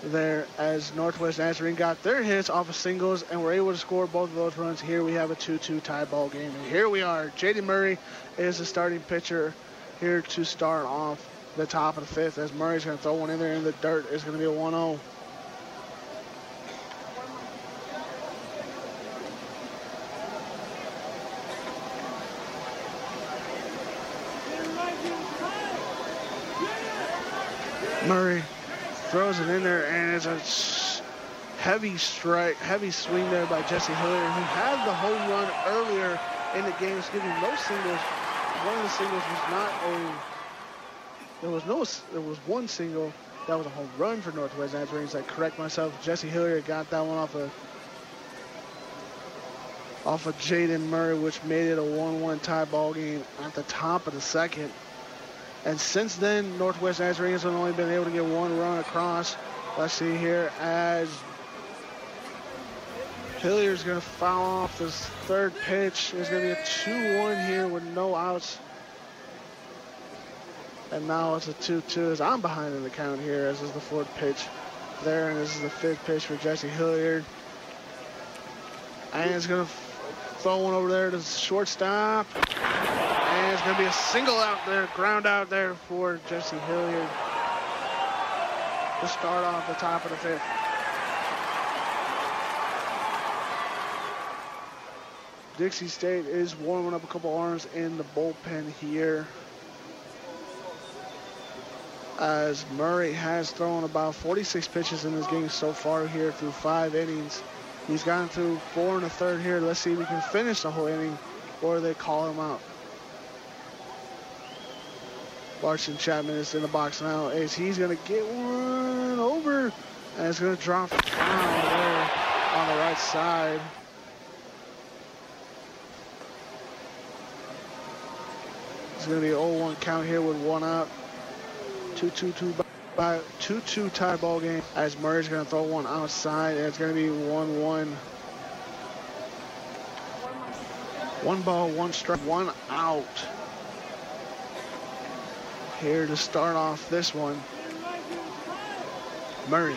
there, as Northwest Nazarene got their hits off of singles and were able to score both of those runs. Here we have a 2-2 tie ball game. And here we are. Jaden Murray is the starting pitcher here to start off the top of the 5th, as Murray's going to throw one in there in the dirt. It's going to be a 1-0. Murray throws it in there, and it's a heavy swing there by Jesse Hilliard, who had the home run earlier in the game. Excuse me, no singles. One of the singles was not there was one single that was a home run for Northwest Nazarene. I correct myself. Jesse Hilliard got that one off of Jaden Murray, which made it a 1-1 tie ball game at the top of the 2nd. And since then, Northwest Nazarene has only been able to get 1 run across. Let's see here, as Hilliard's going to foul off this 3rd pitch. It's going to be a 2-1 here with no outs. And now it's a 2-2 as I'm behind in the count here, as is the 4th pitch there. And this is the 5th pitch for Jesse Hilliard. And it's going to throw one over there to shortstop. And it's going to be a single out there, ground out there for Jesse Hilliard to start off the top of the 5th. Dixie State is warming up a couple arms in the bullpen here, as Murray has thrown about 46 pitches in this game so far here through 5 innings. He's gotten through 4 1/3 here. Let's see if we can finish the whole inning or they call him out. Larson Chapman is in the box now, as he's going to get one over, and it's going to drop foul there on the right side. It's going to be an 0-1 count here with 1 out. 2-2 tie ball game, as Murray's going to throw one outside, and it's going to be 1-1. 1 ball, 1 strike, 1 out. Here to start off this one. Murray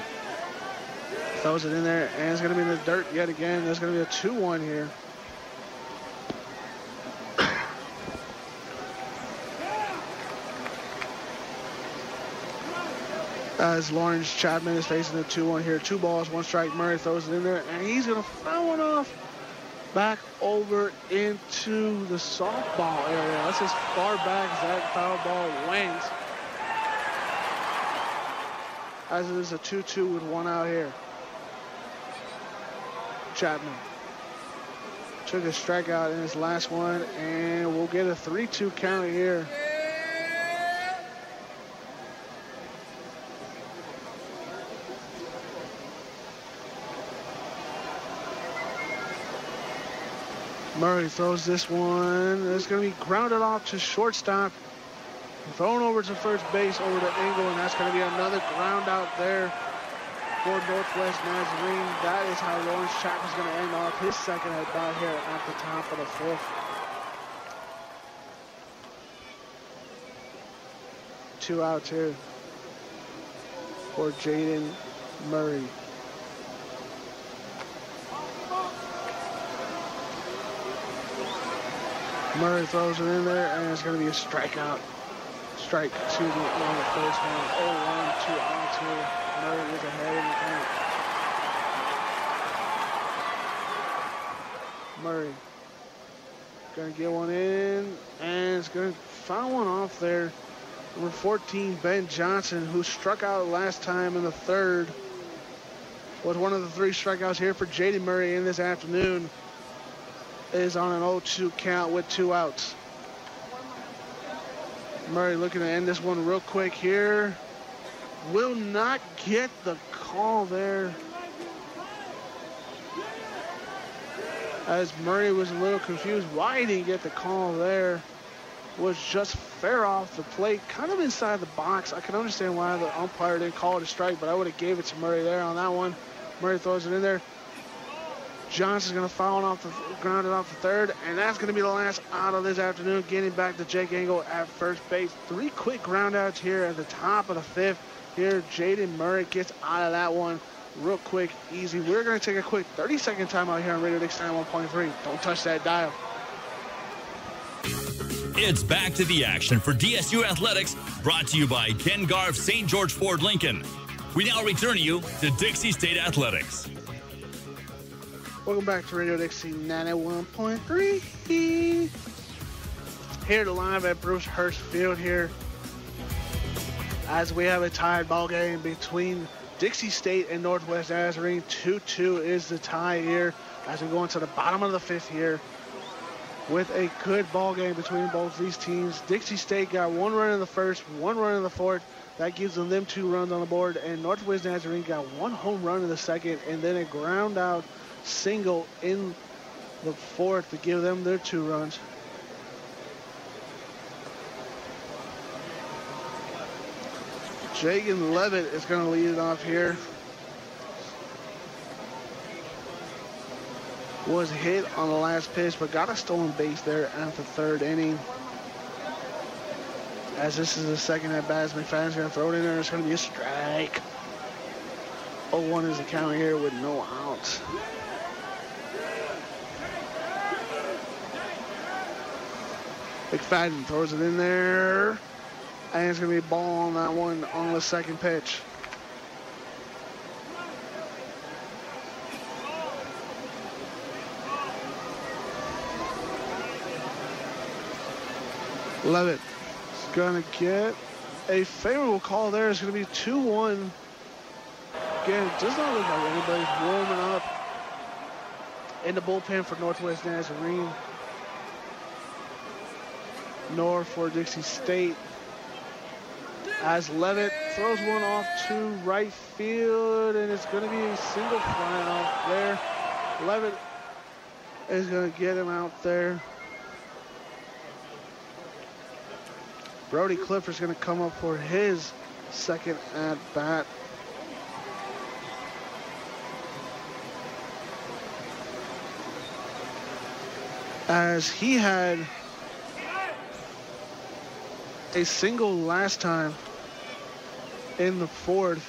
throws it in there, and it's going to be in the dirt yet again. There's going to be a 2-1 here. As Lawrence Chapman is facing the 2-1 here. 2 balls, 1 strike. Murray throws it in there, and he's going to foul one off back over into the softball area. That's as far back as that foul ball went. As it is a 2-2 with 1 out here. Chapman took a strikeout in his last one, and we'll get a 3-2 count here. Murray throws this one. It's going to be grounded off to shortstop. Thrown over to first base, over to Engel, and that's going to be another ground out there for Northwest Nazarene. That is how Lawrence Chapman's going to end off his 2nd at bat here at the top of the 5th. 2 outs here for Jaden Murray. Murray throws it in there, and it's going to be a strikeout. On the first one. 0-1, 2 outs here. Murray is ahead in the count. Murray going to get one in, and it's going to foul one off there. Number 14, Ben Johnson, who struck out last time in the 3rd, was one of the 3 strikeouts here for Jaden Murray in this afternoon. Is on an 0-2 count with 2 outs. Murray looking to end this one real quick here. Will not get the call there, as Murray was a little confused why he didn't get the call there. was just fair off the plate, kind of inside the box. I can understand why the umpire didn't call it a strike, but I would have gave it to Murray there on that one. Murray throws it in there. Johnson's going to foul off the ground off the third, and that's going to be the last out of this afternoon. Getting back to Jake Engel at first base. 3 quick ground outs here at the top of the 5th. Here, Jaden Murray gets out of that one real quick, easy. We're going to take a quick 30-second timeout here on Radio Dixie 91.3. Don't touch that dial. It's back to the action for DSU Athletics, brought to you by Ken Garff St. George Ford Lincoln. We now return you to Dixie State Athletics. Welcome back to Radio Dixie 91.3. Here live at Bruce Hurst Field here, as we have a tied ball game between Dixie State and Nortwest Nazarene. 2-2 is the tie here as we go into the bottom of the 5th here with a good ball game between both these teams. Dixie State got 1 run in the 1st, 1 run in the 4th. That gives them 2 runs on the board. And Northwest Nazarene got 1 home run in the 2nd and then a ground out single in the 4th to give them their 2 runs. Jagan Levitt is going to lead it off here. Was hit on the last pitch, but got a stolen base there at the 3rd inning. As this is the 2nd at bat, McFadden's going to throw it in there. It's going to be a strike. 0-1 is the count here with no outs. McFadden throws it in there. And it's going to be a ball on that one on the 2nd pitch. Levitt is going to get a favorable call there. It's going to be 2-1. Again, it does not look like anybody's warming up in the bullpen for Northwest Nazarene, nor for Dixie State. As Levitt throws one off to right field, and it's going to be a single flying off there. Levitt is going to get him out there. Brody Clifford's going to come up for his 2nd at bat. As he had a single last time in the 4th.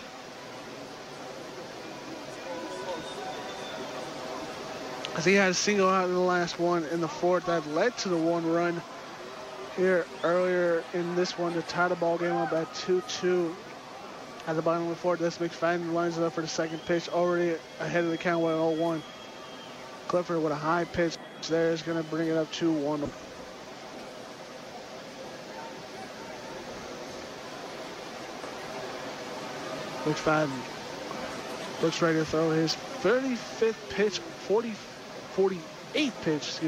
As he had a single out in the last one in the 4th that led to the 1 run here earlier in this one to tie the ball game up at 2-2 at the bottom of the 4th. This McFadden lines it up for the 2nd pitch, already ahead of the count with 0-1. Clifford with a high pitch there is going to bring it up 2-1. McFadden looks ready to throw his 35th pitch, 48th pitch,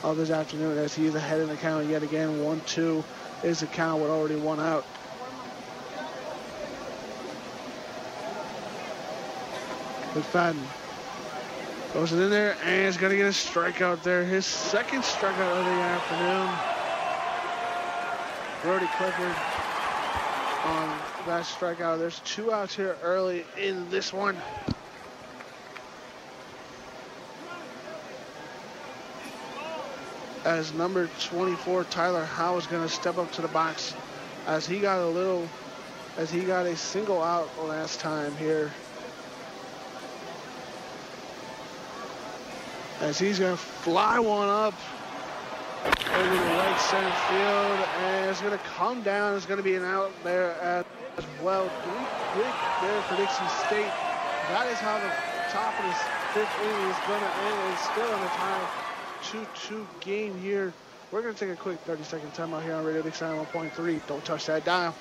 of this afternoon, as he is ahead in the count yet again. 1-2 is the count with already 1 out. McFadden throws it in there and is going to get a strikeout there. His 2nd strikeout of the afternoon. Brody Clifford on that strikeout. There's 2 outs here early in this one. As number 24, Tyler Howe, is going to step up to the box as he got a single out last time here. As he's going to fly one up over the right center field, and it's going to come down. It's going to be an out there as well. 3 quick there for Dixie State. That is how the top of the 5th inning is going to end. It's still in the tie 2-2 game here. We're going to take a quick 30-second timeout here on Radio Dixie 91.3. Don't touch that dial.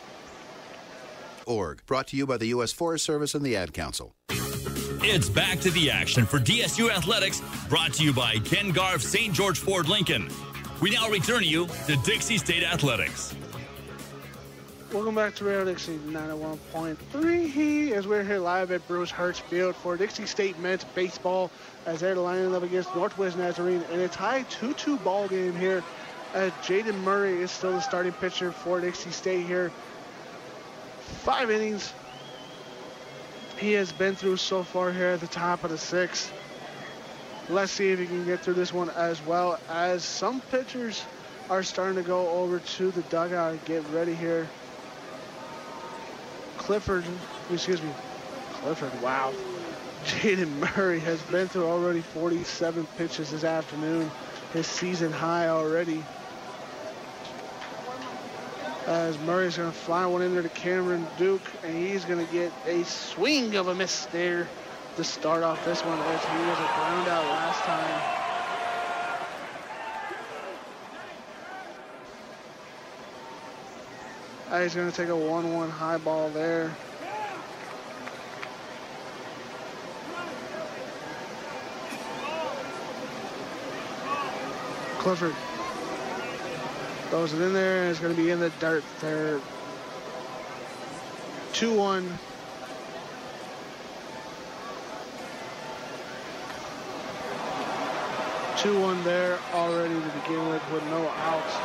Brought to you by the U.S. Forest Service and the Ad Council. It's back to the action for DSU Athletics, brought to you by Ken Garff St. George Ford Lincoln. We now return you to Dixie State Athletics. Welcome back to Radio Dixie 91.3 as we're here live at Bruce Hurst Field for Dixie State men's baseball as they're lining up against Northwest Nazarene in a tie 2-2 ball game here Jaden Murray is still the starting pitcher for Dixie State here. 5 innings he has been through so far here at the top of the 6th. Let's see if he can get through this one, as well as some pitchers are starting to go over to the dugout and get ready here. Clifford, wow. Jaden Murray has been through already 47 pitches this afternoon, his season high already. As Murray's going to fly one in there to Cameron Duke, and he's going to get a swing of a miss there to start off this one, as he was a ground out last time. He's going to take a 1-1 high ball there. Clifford throws it in there, and it's going to be in the dirt there. 2-1. There already to begin with no outs.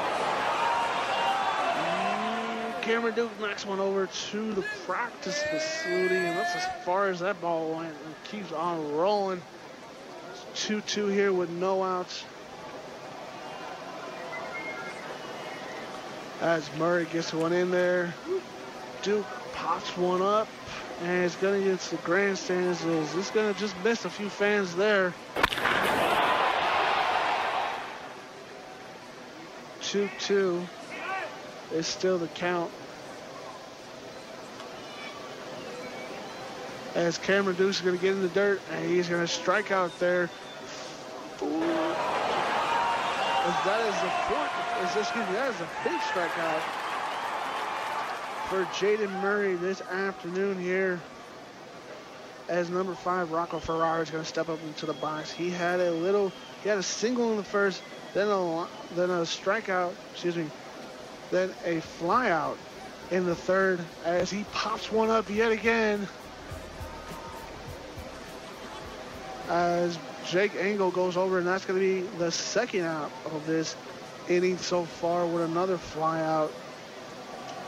Cameron Duke knocks one over to the practice facility, and that's as far as that ball went, and keeps on rolling. 2-2 here with no outs. As Murray gets one in there, Duke pops one up, and it's going to get to the grandstands. It's going to just miss a few fans there. 2-2 is still the count. As Cameron Duke is going to get in the dirt, and he's going to strike out there. That is a big strikeout for Jaden Murray this afternoon here. As number 5, Rocco Ferrara, is going to step up into the box. He had a single in the first, then a strikeout, then a fly out in the third, as he pops one up yet again. As Jake Engel goes over, and that's going to be the second out of this inning so far, with another fly out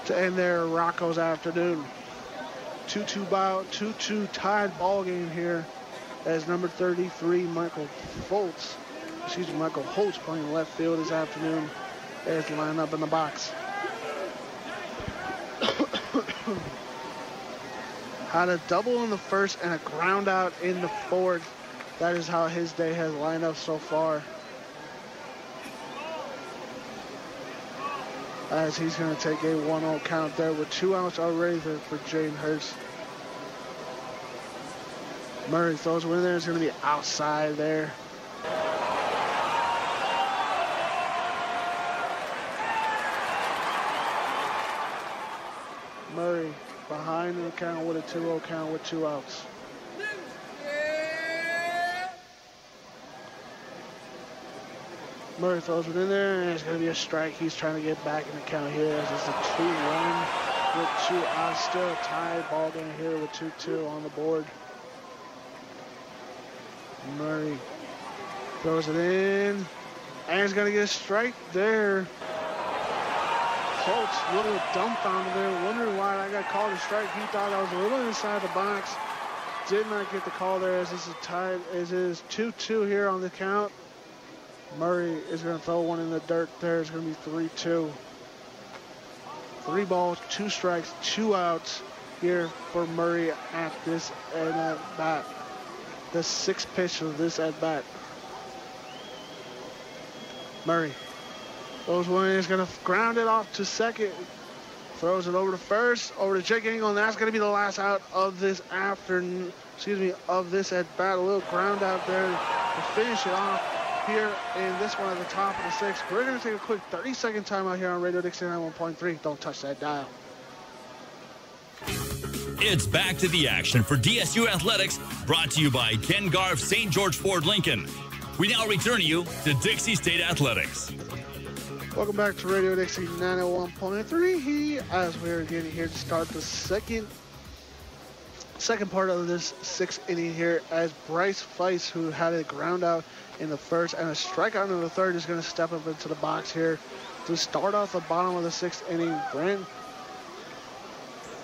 to end their Rocco's afternoon. 2-2 tied ball game here, as number 33 Michael Holtz playing left field this afternoon, as lined up in the box. Had a double in the first and a ground out in the fourth. That is how his day has lined up so far. As he's going to take a 1-0 count there with 2 outs already for Jaden Hurst. Murray throws one in there. It's going to be outside there. Murray behind the count with a 2-0 count with 2 outs. Murray throws it in there, and it's going to be a strike. He's trying to get back in the count here, as it's a 2-1 with 2 outs. Still a tied ball game here with 2-2 on the board. Murray throws it in, and he's going to get a strike there. Holtz a little dumbfounded there, wondering why I got called a strike. He thought I was a little inside the box. Did not get the call there, as this is tied. As it is 2-2 here on the count. Murray is going to throw one in the dirt there. It's going to be 3-2. 3 balls, 2 strikes, 2 outs here for Murray at this at bat. The 6th pitch of this at bat. Murray throws one in. Is going to ground it off to second. Throws it over to first, over to Jake Engel, and that's going to be the last out of this afternoon. Of this at bat. A little ground out there to finish it off here in this one at the top of the 6th. We're going to take a quick 30-second timeout here on Radio Dixie 91.3. Don't touch that dial. It's back to the action for DSU Athletics, brought to you by Ken Garff St. George Ford Lincoln. We now return you to Dixie State Athletics. Welcome back to Radio Dixie 91.3, as we're getting here to start the second second part of this 6th inning here, as Bryce Feist, who had a ground out in the first and a strikeout in the third, is going to step up into the box here to start off the bottom of the 6th inning.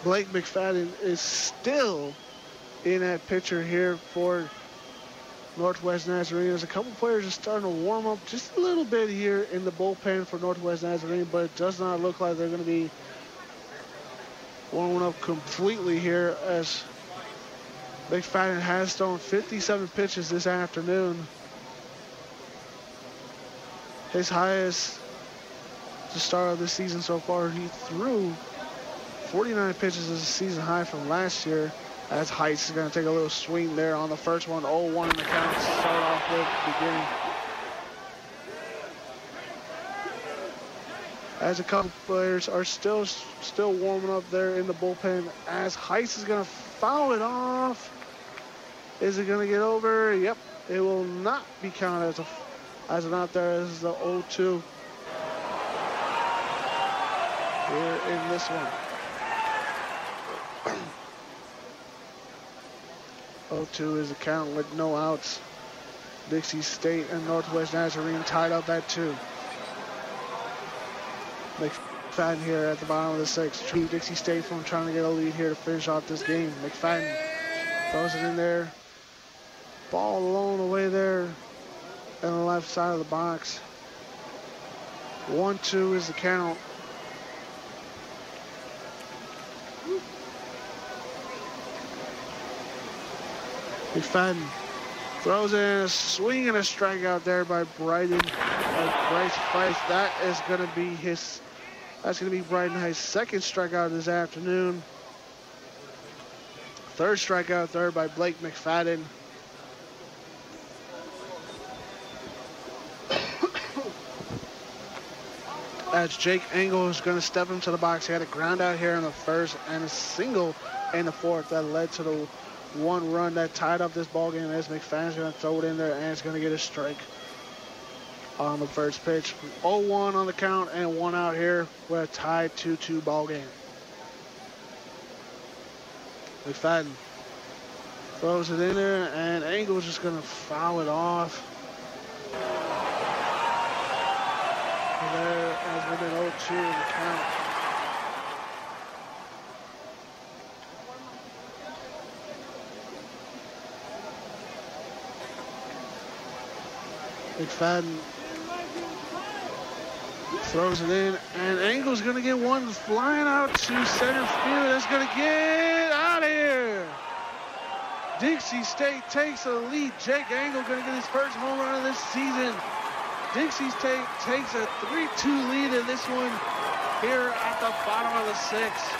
Blake McFadden is still in at pitcher here for Northwest Nazarene. There's a couple players are starting to warm up just a little bit here in the bullpen for Northwest Nazarene, but it does not look like they're going to be warming up completely here, as McFadden has thrown 57 pitches this afternoon. His highest to start of the season so far. He threw 49 pitches as a season high from last year, as Heights is going to take a little swing there on the first one. 0-1 in the count to start off with the beginning. As a couple players are still warming up there in the bullpen, as Heights is going to foul it off. Is it going to get over? Yep, it will not be counted as an out there. This is the 0-2 here in this one. 0-2 is the count with no outs. Dixie State and Northwest Nazarene tied up at 2. McFadden here at the bottom of the 6th. Dixie State from trying to get a lead here to finish off this game. McFadden throws it in there. Ball alone away there on the left side of the box. 1-2 is the count. McFadden throws in a swing and a strikeout there by Bryce Feist. That is going to be Bryden Heist's second strikeout this afternoon. Third strikeout there by Blake McFadden. As Jake Engel is going to step into the box. He had a ground out here in the first and a single in the fourth that led to the one run that tied up this ball game, as McFadden's going to throw it in there and it's going to get a strike on the first pitch. 0-1 on the count and 1 out here with a tied 2-2 ball game. McFadden throws it in there and Engel's just going to foul it off. There has been an 0-2 in the count. McFadden throws it in, and Engel's going to get one flying out to center field. That's going to get out of here. Dixie State takes a lead. Jake Engel going to get his first home run of this season. Dixie State takes a 3-2 lead in this one here at the bottom of the 6th.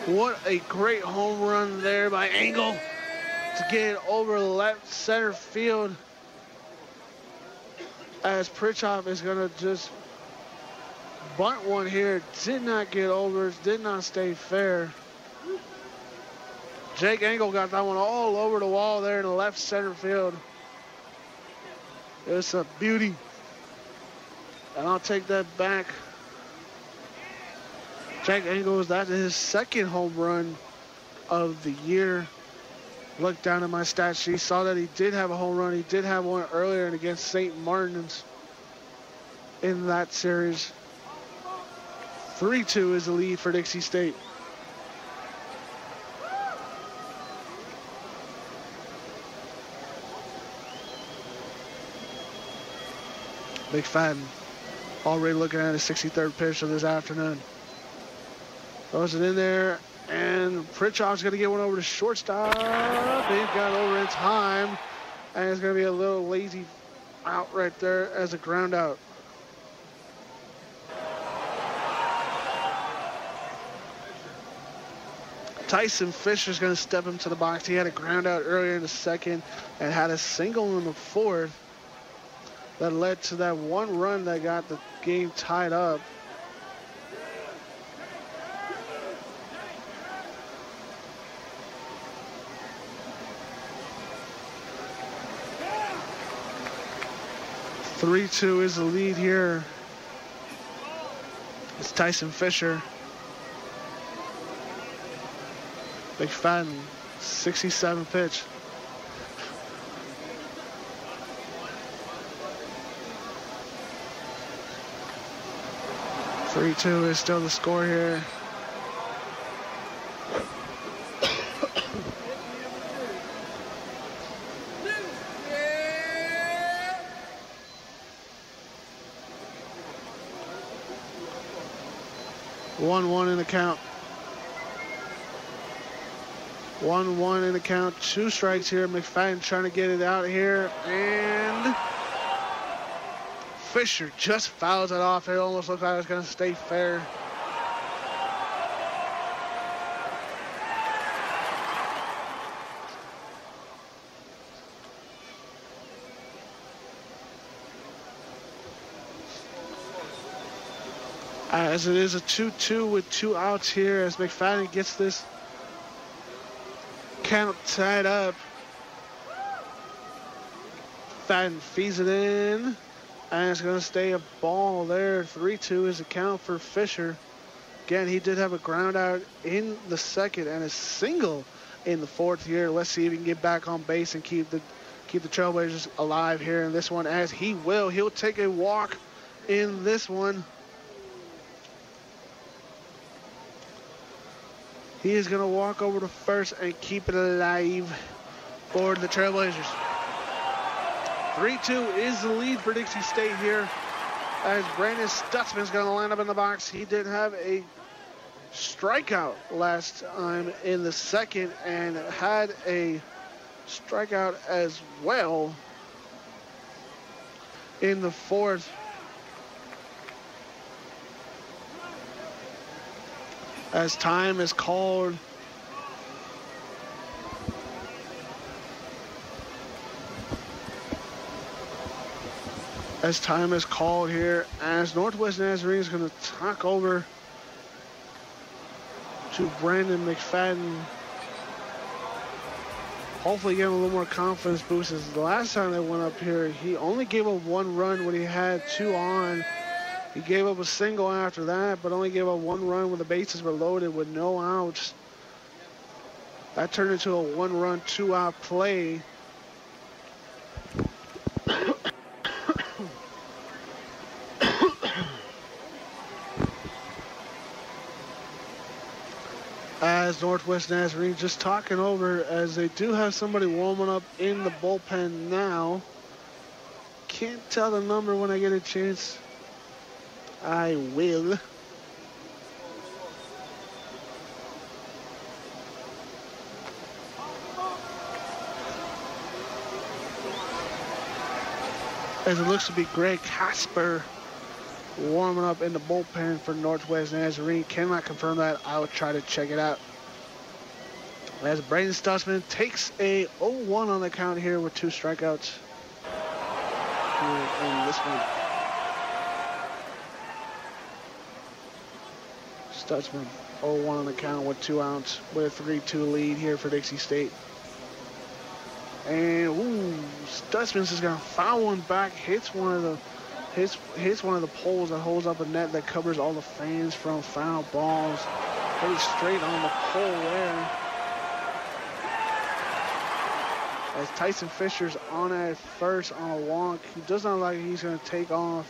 What a great home run there by Engel to get it over left center field, as Pritchoff is going to just bunt one here. Did not get over, did not stay fair. Jake Engel got that one all over the wall there in the left center field. It's a beauty. And I'll take that back. Jake Engel, that is his second home run of the year. Looked down at my stat sheet, saw that he did have a home run. He did have one earlier and against St. Martin's in that series. 3-2 is the lead for Dixie State. McFadden already looking at his 63rd pitch of this afternoon. Throws it in there, and Pritchoff's going to get one over to shortstop. He got it over in time, and it's going to be a little lazy out right there as a ground out. Tyson Fisher's going to step into the box. He had a ground out earlier in the second and had a single in the fourth that led to that one run that got the game tied up. 3-2 is the lead here. It's Tyson Fisher. McFadden, 67 pitch. Three-two is still the score here. One in the count. 1-1 in the count. 2 strikes here. McFadden trying to get it out here. And Fisher just fouls it off. It almost looked like it was going to stay fair. As it is a 2-2 with 2 outs here as McFadden gets this count tied up. McFadden feeds it in, and it's going to stay a ball there. 3-2 is the count for Fisher. Again, he did have a ground out in the second and a single in the fourth here. Let's see if he can get back on base and keep the Trailblazers alive here in this one, as he will. He'll take a walk in this one. He is going to walk over to first and keep it alive for the Trailblazers. 3-2 is the lead for Dixie State here, as Brandon Stutzman's going to line up in the box. He did have a strikeout last time in the second and had a strikeout as well in the fourth. As time is called. As time is called here, as Northwest Nazarene is going to talk over to Brandon McFadden. Hopefully get a little more confidence boost. As the last time they went up here, he only gave up 1 run when he had 2 on. He gave up a single after that, but only gave up 1 run when the bases were loaded with no outs. That turned into a 1-run, 2-out play. As Northwest Nazarene just talking over, as they do have somebody warming up in the bullpen now. Can't tell the number when I get a chance. I will. As it looks to be Greg Casper warming up in the bullpen for Northwest Nazarene. Cannot confirm that. I will try to check it out. As Brandon Stutzman takes a 0-1 on the count here with 2 strikeouts here in this one. Stutzman 0-1 on the count with 2 outs with a 3-2 lead here for Dixie State. And Stutzman's just gonna foul one back, hits one of the poles that holds up a net that covers all the fans from foul balls. Hit straight on the pole there. As Tyson Fisher's on at first on a walk, he does not look like he's gonna take off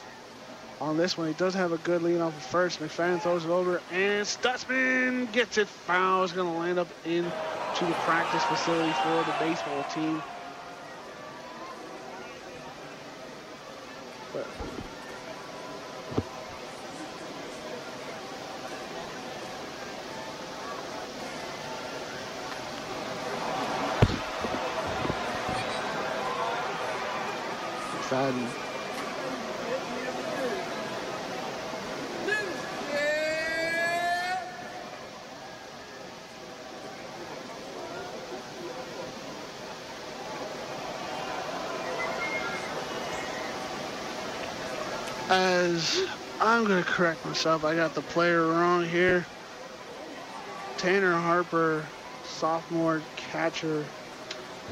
on this one. He does have a good lead off of first. McFadden throws it over, and Stutzman gets it foul. Is going to land up into the practice facility for the baseball team. But McFadden. As I'm going to correct myself, I got the player wrong here. Tanner Harper, sophomore catcher,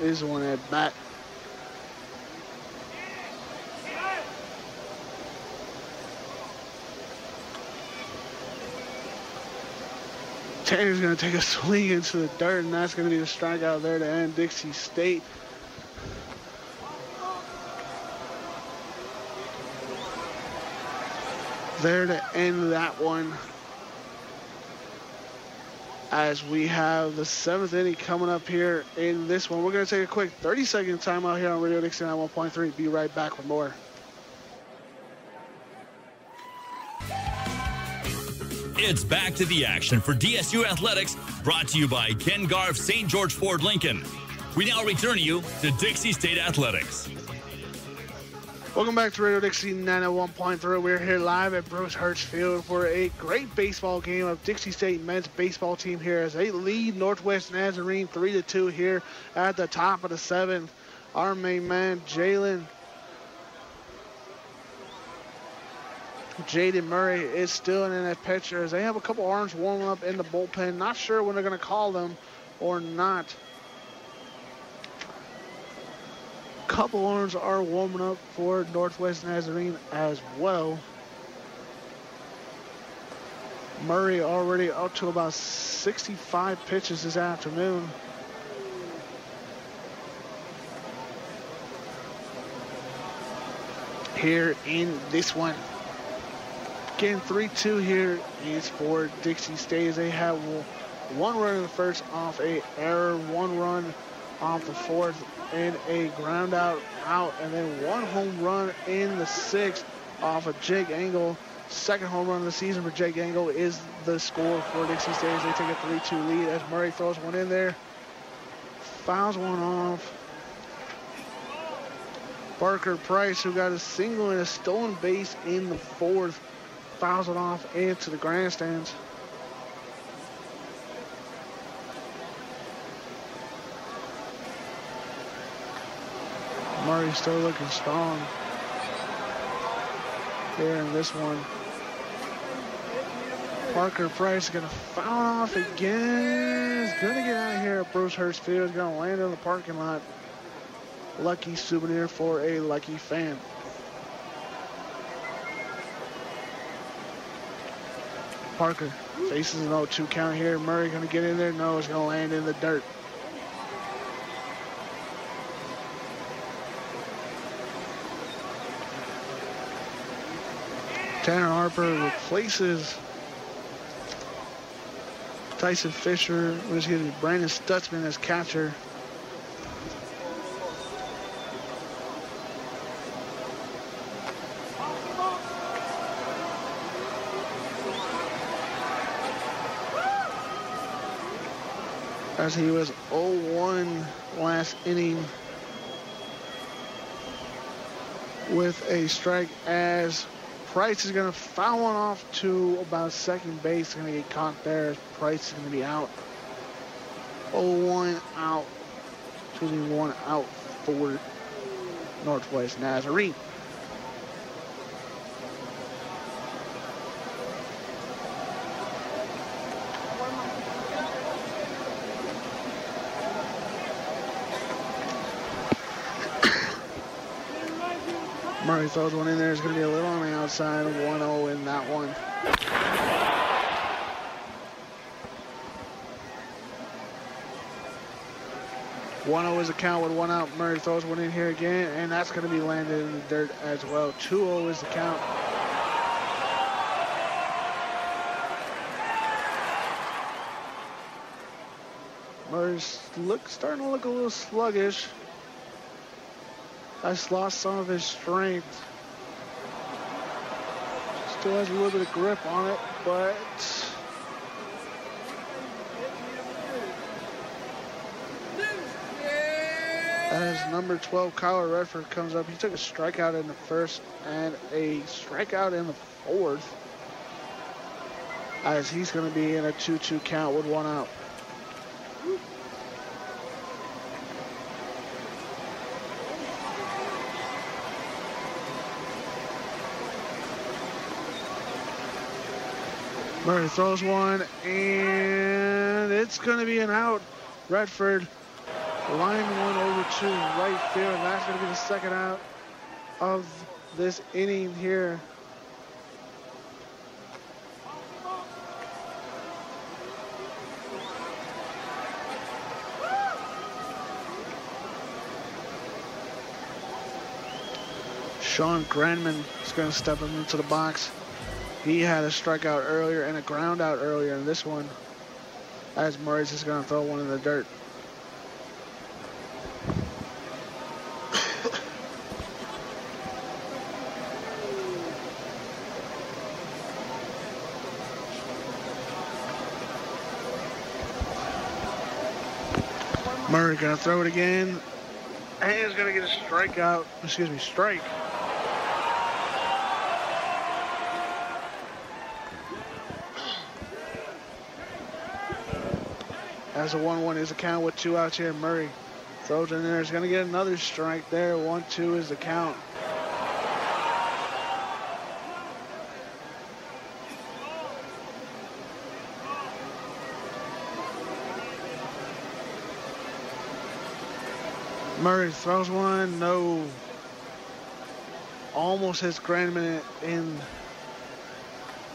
is the one at bat. Tanner's going to take a swing into the dirt, and that's going to be the strikeout there to end Dixie State. There to end that one. As we have the 7th inning coming up here in this one. We're going to take a quick 30-second timeout here on Radio Dixie 91.3. Be right back with more. It's back to the action for DSU Athletics, brought to you by Ken Garff St. George Ford Lincoln. We now return you to Dixie State Athletics. Welcome back to Radio Dixie 91.3. We're here live at Bruce Hurst Field for a great baseball game of Dixie State men's baseball team here as they lead Nortwest Nazarene 3-2 here at the top of the 7th. Our main man, Jaden Murray is still in that pitcher as they have a couple arms warming up in the bullpen. Not sure when they're going to call them or not. Couple arms are warming up for Northwest Nazarene as well. Murray already up to about 65 pitches this afternoon. Here in this one. Again, 3-2 here is for Dixie State as they have 1 run in the first off a error, 1 run off the 4th and a ground out, and then 1 home run in the 6th off of Jake Engel. 2nd home run of the season for Jake Engel is the score for Dixie State as they take a 3-2 lead as Murray throws one in there, fouls one off. Parker Price, who got a single and a stolen base in the 4th, fouls it off into the grandstands. Murray still looking strong here in this one. Parker Price is going to foul off again. He's going to get out of here at Bruce Hurst Field. He's going to land in the parking lot. Lucky souvenir for a lucky fan. Parker faces an 0-2 count here. Murray going to get in there. No, he's going to land in the dirt. Tanner Harper replaces Tyson Fisher, Brandon Stutzman as catcher. As he was 0-1 last inning with a strike as Price is going to foul one off to about second base. Going to get caught there. Price is going to be out. 0-1 out. 1 out for Northwest Nazarene. Murray throws one in there. It's going to be a little on the outside. 1-0 in that one. Is a count with 1 out. Murray throws one in here again, and that's going to be landed in the dirt as well. 2-0 is the count. Murray's starting to look a little sluggish. Has lost some of his strength. Still has a little bit of grip on it, but as number 12, Kyler Redford, comes up, he took a strikeout in the first and a strikeout in the 4th. As he's going to be in a 2-2 count with 1 out. Murray throws one, and it's going to be an out. Redford line one over to right field, and that's going to be the second out of this inning here. Sean Granman is going to step him into the box. He had a strikeout earlier and a ground out earlier in this one, as Murray's just going to throw one in the dirt. Murray going to throw it again. And he's going to get a strikeout. Excuse me, strike. As a 1-1 is the count with 2 outs here. Murray throws in there. He's going to get another strike there. 1-2 is the count. Murray throws one, no. Almost hits Granman in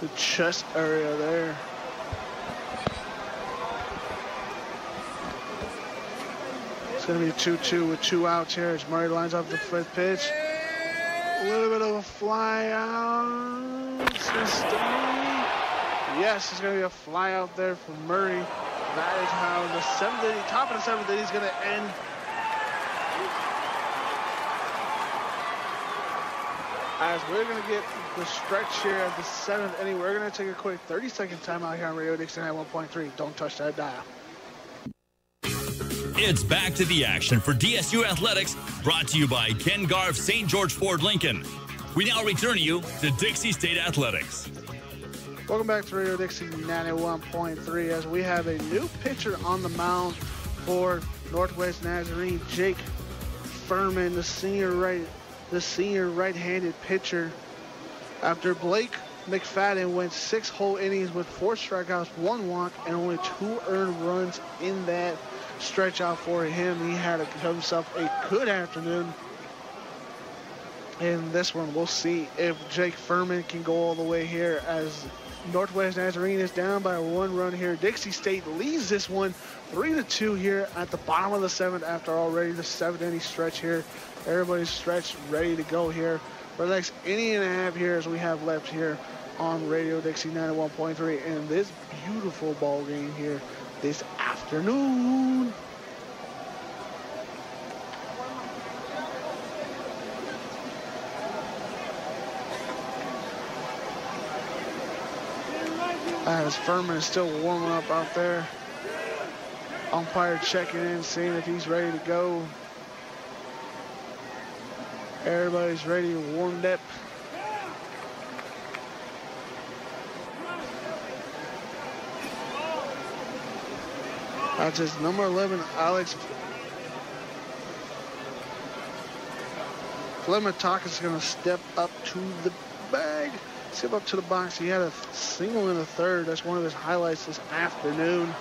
the chest area there. It's going to be a 2-2 with 2 outs here as Murray lines up the 5th pitch. A little bit of a fly out. Yes, it's going to be a fly out there for Murray. That is how the 7th inning, top of the 7th inning is going to end. As we're going to get the stretch here at the 7th inning, we're going to take a quick 30-second timeout here on Radio Dixie 91.3. Don't touch that dial. It's back to the action for DSU Athletics, brought to you by Ken Garff St. George Ford Lincoln. We now return you to Dixie State Athletics. Welcome back to Radio Dixie 91.3 as we have a new pitcher on the mound for Nortwest Nazarene, Jake Furman, the senior right-handed pitcher. After Blake McFadden went 6 whole innings with 4 strikeouts, 1 walk, and only 2 earned runs in that stretch out for him. He had himself a good afternoon in this one. We'll see if Jake Furman can go all the way here as Northwest Nazarene is down by 1 run here. Dixie State leads this one 3-2 here at the bottom of the 7th after already the 7th inning stretch here. Everybody's stretched, ready to go here for the next inning and a half here as we have left here on Radio Dixie 91.3 in this beautiful ball game here this afternoon. As Furman is still warming up out there. Umpire checking in, seeing if he's ready to go. Everybody's ready, warmed up. That's his number 11, Alex Flemetakis is going to step up to the bag, step up to the box. He had a single in the 3rd. That's one of his highlights this afternoon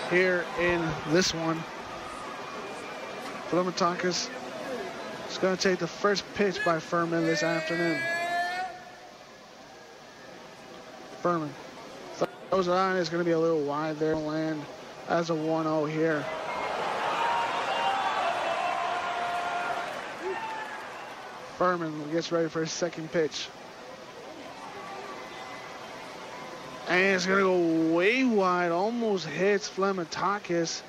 here in this one. Flemetakis is going to take the first pitch by Furman this afternoon. Furman throws it on. It's going to be a little wide there. Land as a 1-0 here. Furman gets ready for his second pitch. And it's going to go way wide. Almost hits Flemetakis.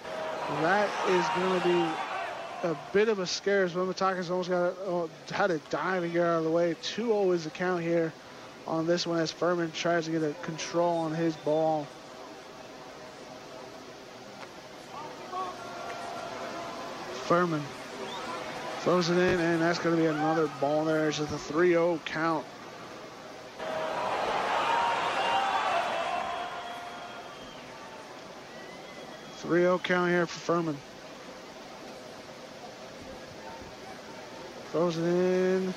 That is going to be a bit of a scare. Flemetakis almost had to dive and get out of the way. 2-0 is the count here on this one as Furman tries to get a control on his ball. Furman throws it in, and that's going to be another ball there. It's just a 3-0 count. Count here for Furman. Throws it in.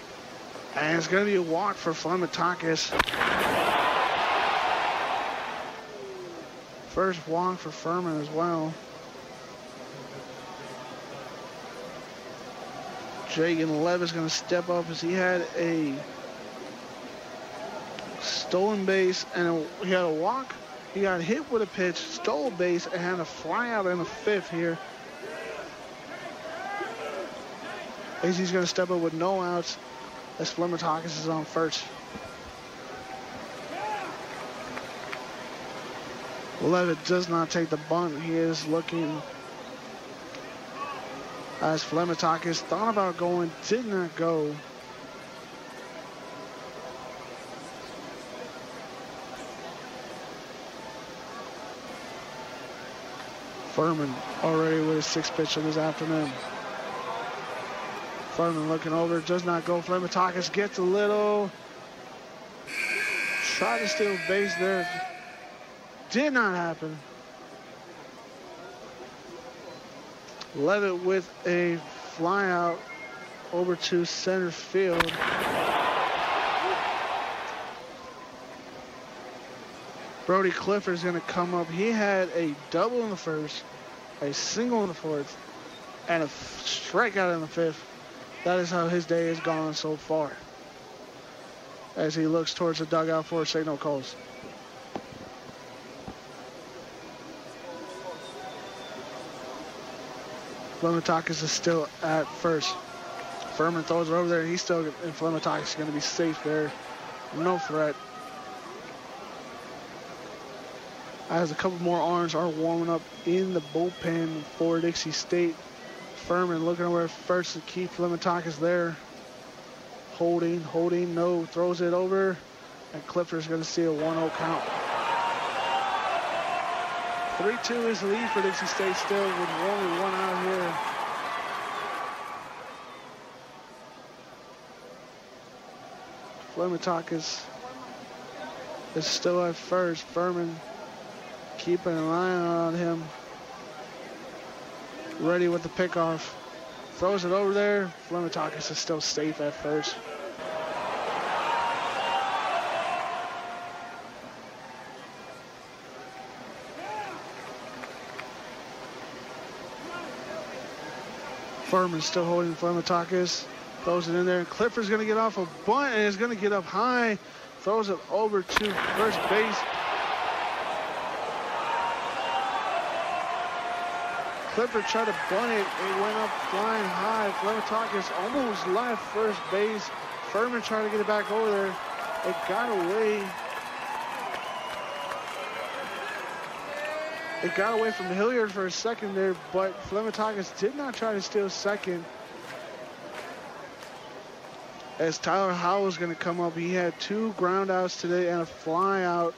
And it's going to be a walk for Flemetakis. First walk for Furman as well. Jagan Lev is going to step up as he had a stolen base and he had a walk. He got hit with a pitch, stole a base, and had a fly out in the 5th here. Dixie's going to step up with no outs as Fleming-Hawkins is on first. Levitt does not take the bunt. He is looking as Fleming-Hawkins thought about going, did not go. Furman already with his 6th pitch of this afternoon. Furman looking over, does not go. Fleming-Hawkins gets a little. Try to steal base there. Did not happen. Levitt with a fly out over to center field. Brody Clifford is going to come up. He had a double in the first, a single in the fourth, and a strikeout in the fifth. That is how his day has gone so far, as he looks towards the dugout for signal calls. Fleming-Hawkins is still at first. Furman throws it over there, and he's still, and Fleming-Hawkins is going to be safe there. No threat. As a couple more arms are warming up in the bullpen for Dixie State. Furman looking over at first to keep Fleming-Hawkins there. Holding, no, throws it over, and Clifford's going to see a 1-0 count. 3-2 is the lead for Dixie State still with only one out here. Fleming-Hawkins is still at first. Furman keeping an eye on him. Ready with the pickoff. Throws it over there. Fleming-Hawkins is still safe at first. Furman still holding Fleming-Hawkins. Throws it in there, and Clifford's going to get off a bunt and is going to get up high. Throws it over to first base. Clifford tried to bunt it. It went up flying high. Fleming-Hawkins almost left first base. Furman trying to get it back over there. It got away. It got away from Hilliard for a second there, but Fleming-Hawkins did not try to steal second. As Tyler Howell is going to come up, he had 2 ground outs today and a fly out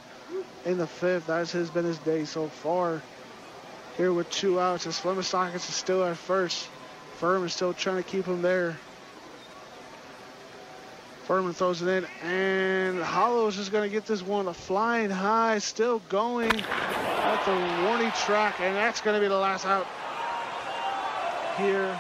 in the 5th. That's been his day so far. Here with 2 outs, as Fleming-Hawkins is still at first. Furman still trying to keep him there. Furman throws it in, and Hollow is just going to get this one flying high, still going at the warning track, and that's going to be the last out here.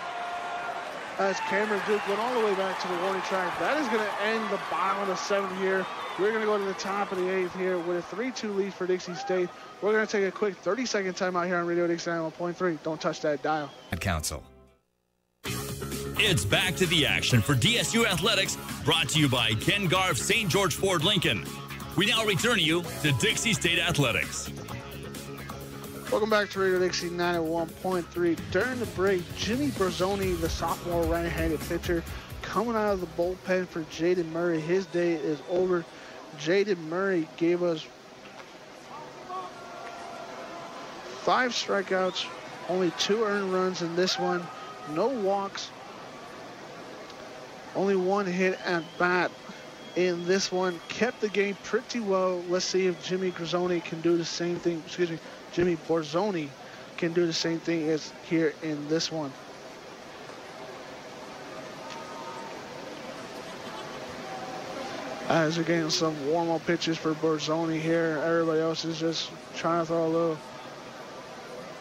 As Cameron Duke went all the way back to the warning track. That is going to end the bottom of the 7th here. We're going to go to the top of the 8th here with a 3-2 lead for Dixie State. We're going to take a quick 30-second timeout here on Radio Dixie 91.3. Don't touch that dial. Council. It's back to the action for DSU Athletics, brought to you by Ken Garff St. George Ford Lincoln. We now return you to Dixie State Athletics. Welcome back to Radio Dixie 91.3. During the break, Jimmy Borzoni, the sophomore right-handed pitcher, coming out of the bullpen for Jaden Murray. His day is over. Jaden Murray gave us 5 strikeouts, only 2 earned runs in this one, no walks, only 1 hit at bat in this one. Kept the game pretty well. Let's see if Jimmy Borzoni can do the same thing. Jimmy Borzoni can do the same thing as here in this one. As we're getting some warm-up pitches for Borzoni here. Everybody else is just trying to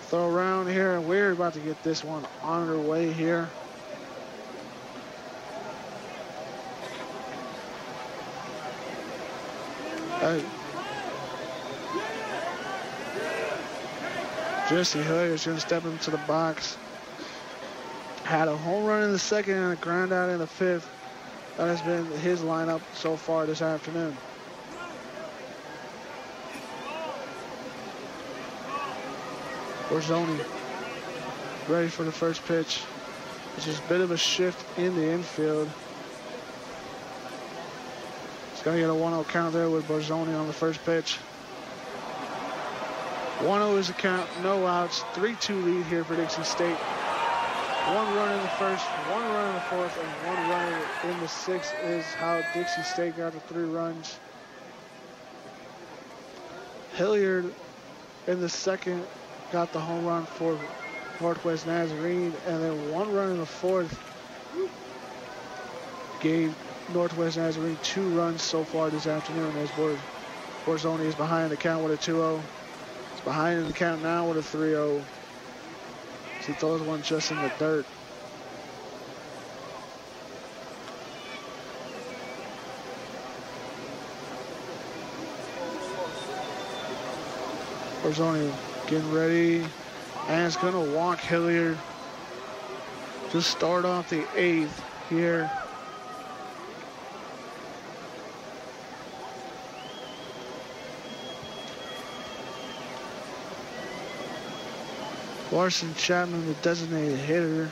throw around here, and we're about to get this one on our way here. Jesse Hilliard is going to step into the box. Had a home run in the 2nd and a ground out in the 5th. That has been his lineup so far this afternoon. Borzoni ready for the first pitch. There's just a bit of a shift in the infield. He's going to get a 1-0 count there with Borzoni on the first pitch. 1-0 is the count, no outs, 3-2 lead here for Dixie State. 1 run in the first, 1 run in the fourth, and 1 run in the sixth is how Dixie State got the 3 runs. Hilliard in the second got the home run for Nortwest Nazarene, and then 1 run in the fourth gave Nortwest Nazarene 2 runs so far this afternoon as Borzoni is behind the count with a 2-0. He's behind in the count now with a 3-0. He throws one just in the dirt. Borzoni getting ready, and it's going to walk Hilliard to start off the 8th here. Larson Chapman, the designated hitter.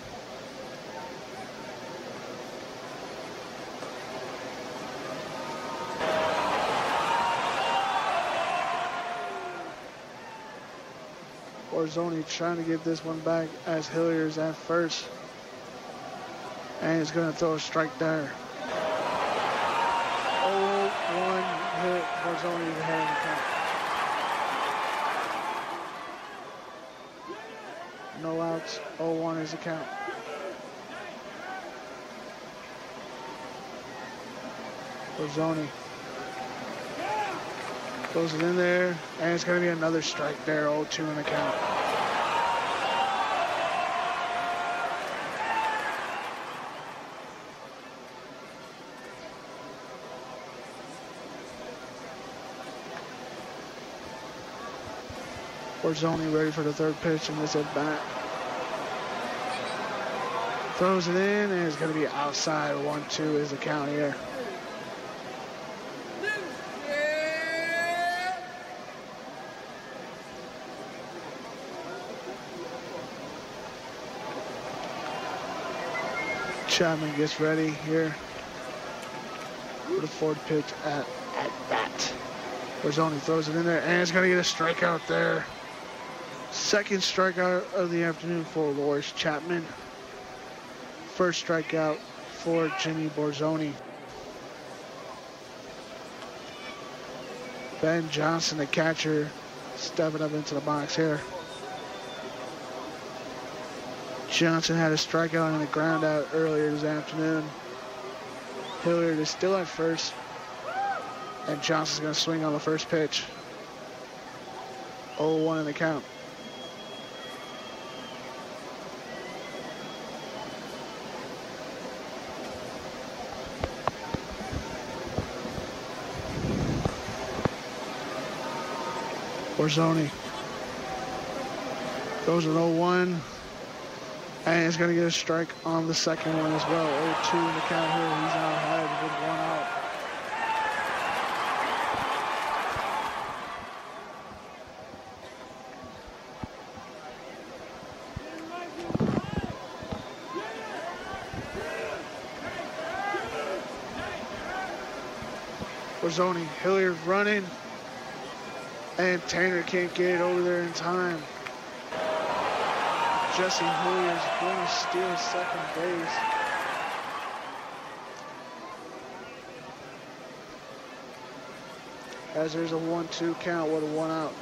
Borzoni trying to get this one back as Hilliard's at first. And he's going to throw a strike there. 0-1 hit. Borzoni is ahead in the count. No outs, 0-1 is the count. Borzoni throws it in there, and it's going to be another strike there, 0-2 in the count. Borzoni ready for the third pitch in this at bat. Throws it in, and it's going to be outside. 1-2 is the count here. Chapman gets ready here for the fourth pitch at bat. Borzoni throws it in there, and it's going to get a strikeout there. Second strikeout of the afternoon for Loris Chapman. First strikeout for Jimmy Borzoni. Ben Johnson, the catcher, stepping up into the box here. Johnson had a strikeout and a ground out earlier this afternoon. Hilliard is still at first, and Johnson's going to swing on the first pitch. 0-1 in the count. Borzoni throws an 0-1, and he's going to get a strike on the second one as well. 0-2 in the count here. He's now ahead with 1 out. Borzoni, Hilliard running. And Tanner can't get it over there in time. Jesse Hilliard's going to steal second base. As there's a 1-2 count with a 1 out.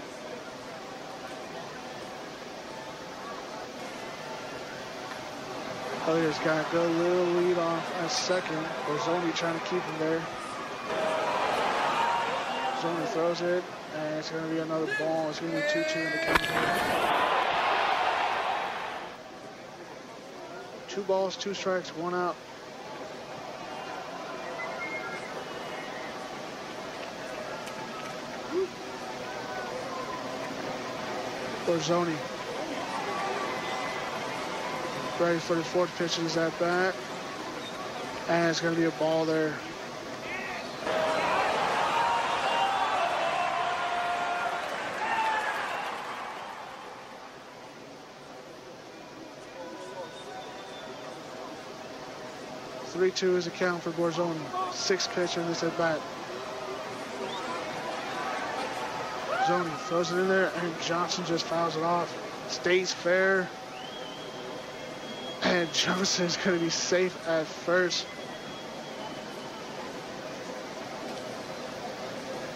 Hilliard's got a good little lead off at second. Borzoni trying to keep him there. Borzoni throws it. And it's going to be another ball. It's going to be 2-2 in the count. 2 balls, 2 strikes, 1 out. Borzoni ready for the fourth pitch of his at bat. And it's going to be a ball there. 3-2 is the count for Borzoni. 6th pitch in this at bat. Borzoni throws it in there, and Johnson just fouls it off. Stays fair. And Johnson is going to be safe at first.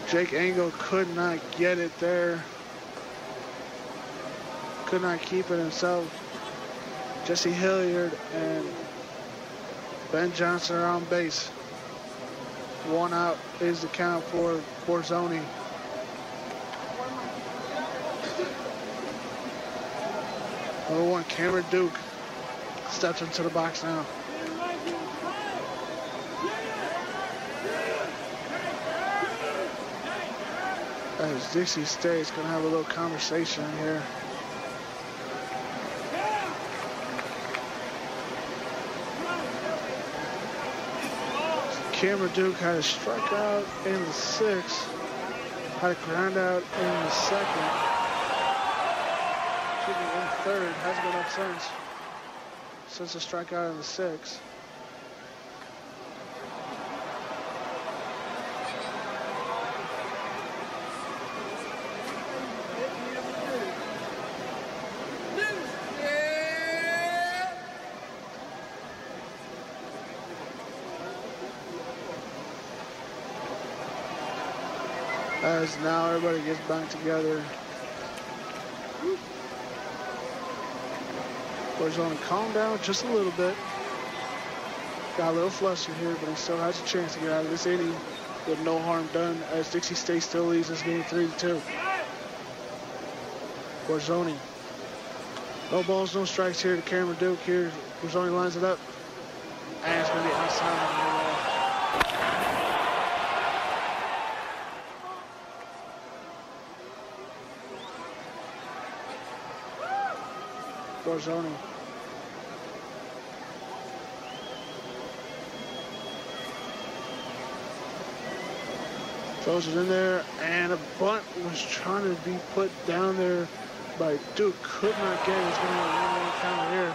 Jake Engel could not get it there. Could not keep it himself. Jesse Hilliard and Ben Johnson are on base. 1 out is the count for Borzoni. Number 1, Cameron Duke steps into the box now. As Dixie State's gonna have a little conversation here. Cameron Duke had a strikeout in the 6th, had a ground out in the 2nd. Excuse me, in the 3rd, hasn't been up since the strikeout in the 6th. As now everybody gets back together. Borzoni calm down just a little bit. Got a little flustered here, but he still has a chance to get out of this inning with no harm done, as Dixie State still leads this game 3-2. Borzoni. No balls, no strikes here to Cameron Duke here. Borzoni lines it up. And it's going to be outside. Borzoni. Throws it in there, and a bunt was trying to be put down there by Duke. Could not get it. It's going to be a 1-1 count here.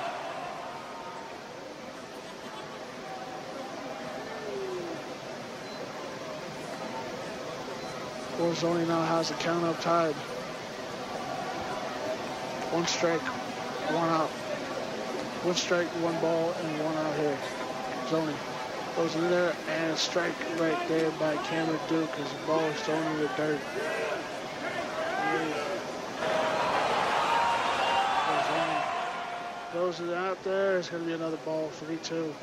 Borzoni now has the count up tied. 1 strike, 1 out. 1 strike, 1 ball, and 1 out here. Borzoni goes in there, and a strike right there by Cameron Duke as the ball is thrown in the dirt. Borzoni throws it out there. It's going to be another ball, 3-2.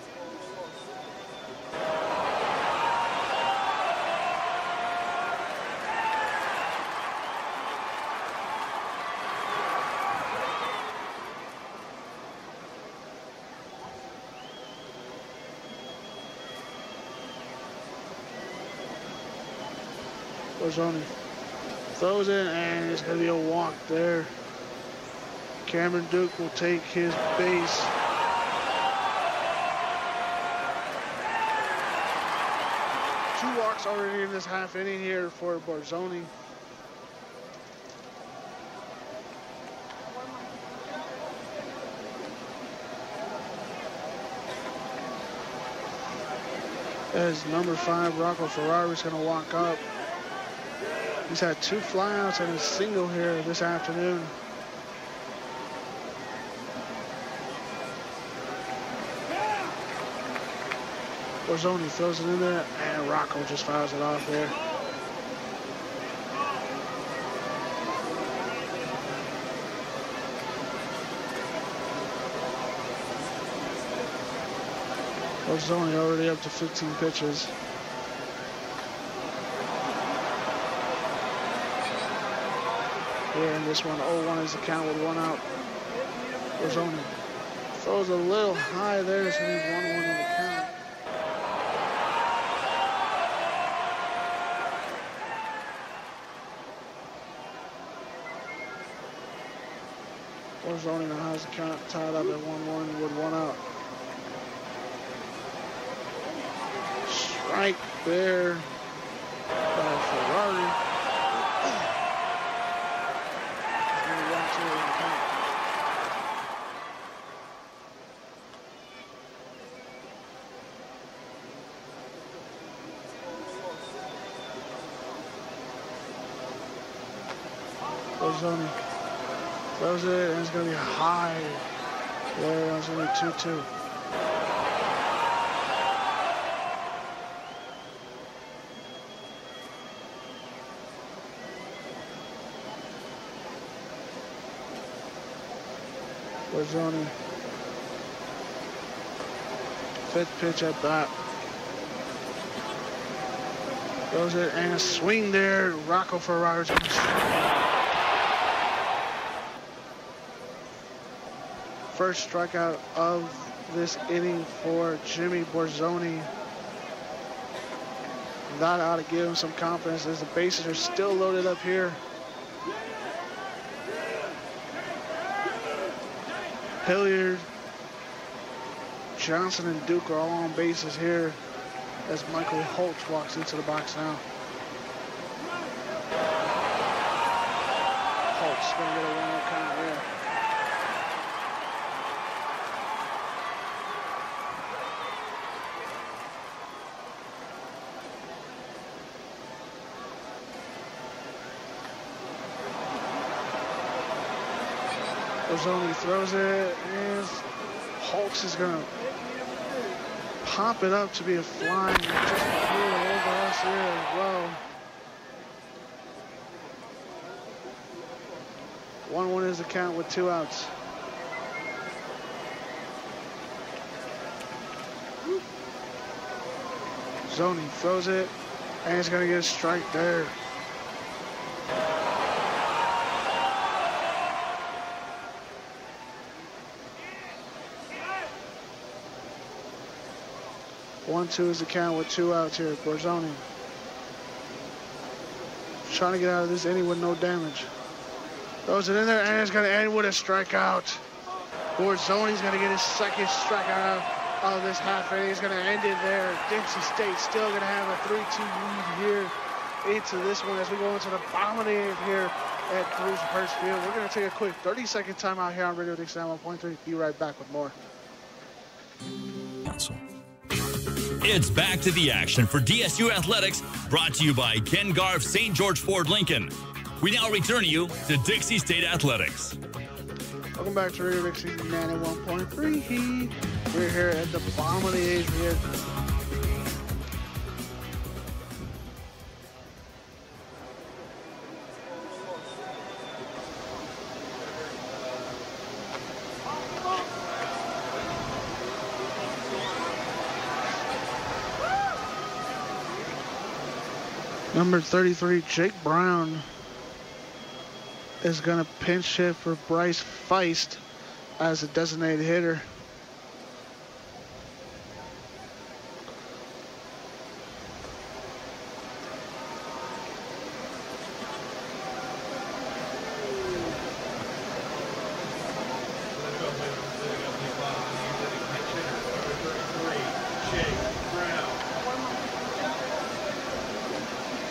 Borzoni throws it, and it's going to be a walk there. Cameron Duke will take his base. Two walks already in this half inning here for Borzoni. As number 5, Rocco Ferrari, is going to walk up. He's had 2 flyouts and a single here this afternoon. Borzoni throws it in there, and Rocco just fouls it off there. Borzoni already up to 15 pitches. Here in this one, 0-1 is the count with 1 out. Borzoni throws a little high there. It's going to be 1-1 in the count. Borzoni now has the count tied up at 1-1 with 1 out. Strike there by Ferrari. Borzoni throws it, and it's going to be high. There, it's only 2-2. Borzoni. Fifth pitch at bat. Throws it and a swing there. Rocco Ferrara's going to first strikeout of this inning for Jimmy Borzoni. That ought to give him some confidence as the bases are still loaded up here. Hilliard, Johnson, and Duke are all on bases here as Michael Holtz walks into the box now. Holtz going to get a 1-0 count here. Borzoni throws it, and Holtz is going to pop it up to be a flying, just flew over us here as well. 1-1 is the count with 2 outs. Zoni throws it, and he's going to get a strike there. One-two is the count with 2 outs here. Borzoni trying to get out of this inning with no damage. Throws it in there, and it's going to end with a strikeout. Borzoni's going to get his second strikeout of this half inning. He's going to end it there. Dixie State still going to have a 3-2 lead here into this one as we go into the bottom of the 8th here at Bruce Hurst Field. We're going to take a quick 30-second timeout here on Radio Dixie 1.3. Be right back with more. Council. It's back to the action for DSU Athletics, brought to you by Ken Garff St. George Ford Lincoln. We now return you to Dixie State Athletics. Welcome back to Radio Dixie 91.3. We're here at the bottom of the 8th here. Number 33, Jake Brown, is going to pinch hit for Bryce Feist as a designated hitter.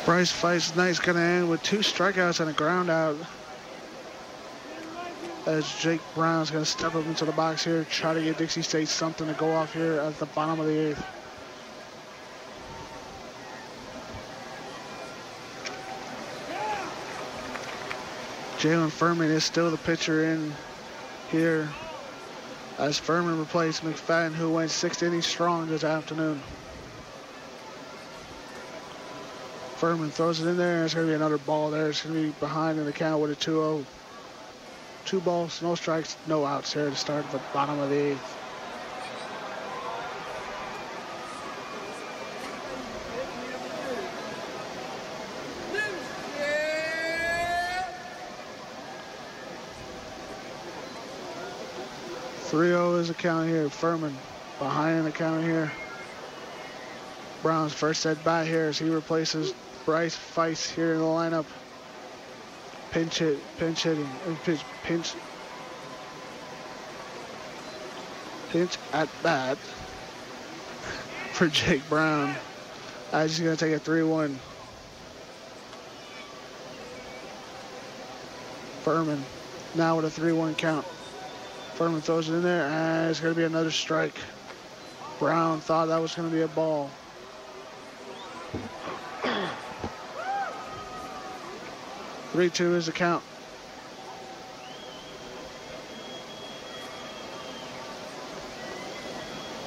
Bryce Feist's night's going to end with 2 strikeouts and a ground out, as Jake Brown's going to step up into the box here, try to get Dixie State something to go off here at the bottom of the 8th. Jalen Furman is still the pitcher in here, as Furman replaced McFadden, who went 6 innings strong this afternoon. Furman throws it in there, and it's going to be another ball there. It's going to be behind in the count with a 2-0. 2 balls, no strikes, no outs here to start the bottom of the 8th. Yeah. 3-0 is the count here. Furman behind in the count here. Brown's first at bat here as he replaces Bryce Feist here in the lineup. Pinch at bat for Jake Brown. He's going to take a 3-1. Furman now with a 3-1 count. Furman throws it in there, and it's going to be another strike. Brown thought that was going to be a ball. 3-2 is the count.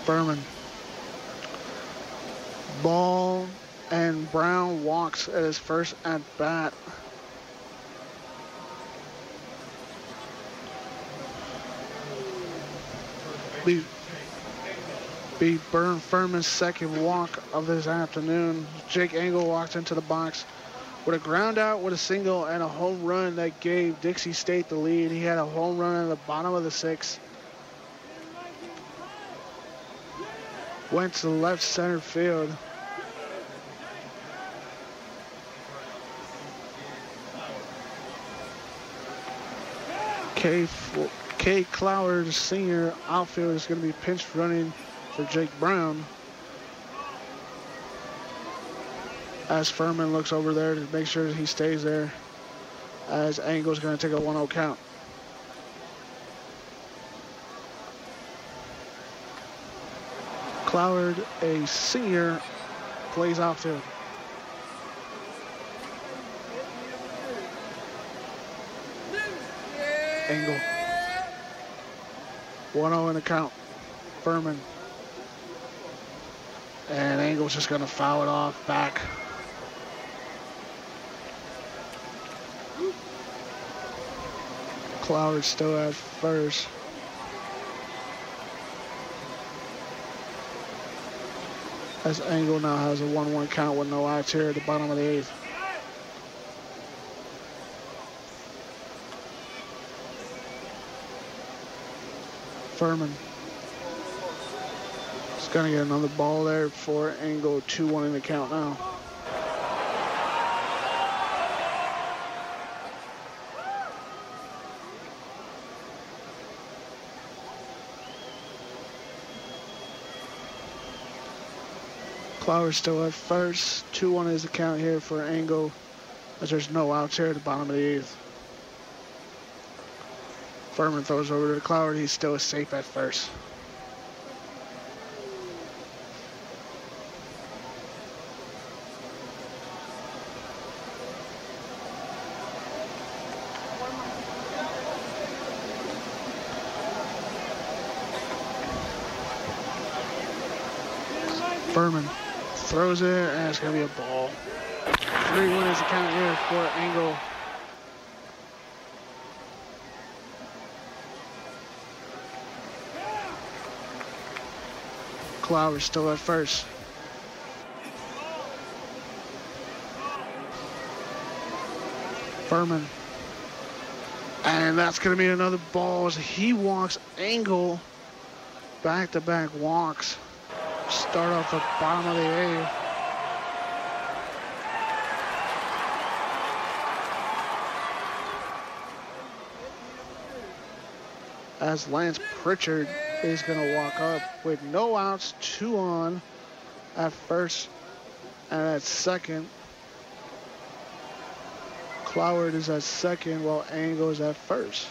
Furman. Ball, and Brown walks at his first at bat. Be Furman's second walk of this afternoon. Jake Engel walked into the box with a ground out, with a single, and a home run that gave Dixie State the lead. He had a home run at the bottom of the sixth. Went to left center field. K. Cloward, senior outfielder, is going to be pinch running for Jake Brown. As Furman looks over there to make sure that he stays there, as Engel's going to take a 1-0 count. Cloward, a senior, plays outfield. Engel. 1-0 in the count. Furman. And Engel's just going to foul it off back. Cloward still at first. As Engel now has a 1-1 count with no outs here at the bottom of the eighth. Furman. He's going to get another ball there for Engel. 2-1 in the count now. Cloward still at first. 2-1 is the count here for Engel, as there's no outs here at the bottom of the eighth. Furman throws over to Cloward. He's still safe at first. Furman throws it, and it's going to be a ball. 3-1 is the count here for Engel. Cloward still at first. Furman. And that's going to be another ball as he walks. Engel, back-to-back walks. Start off the bottom of the eighth. As Lance Pritchard is going to walk up with no outs, 2 on at first and at second. Cloward is at second while Engel is at first.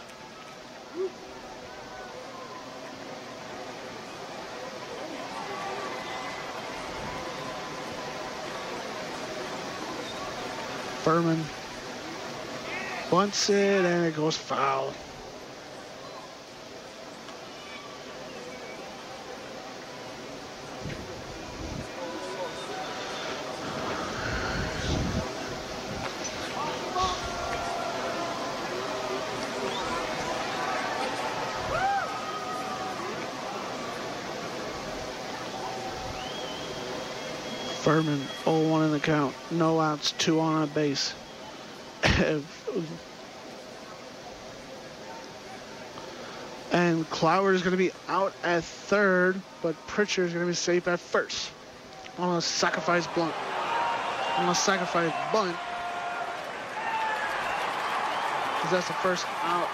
Furman bunts it and it goes foul. Furman, 0-1 in the count. No outs, 2 on base. And Cloward is going to be out at third, but Pritchard is going to be safe at first. On a sacrifice bunt. On a sacrifice bunt. Because that's the first out.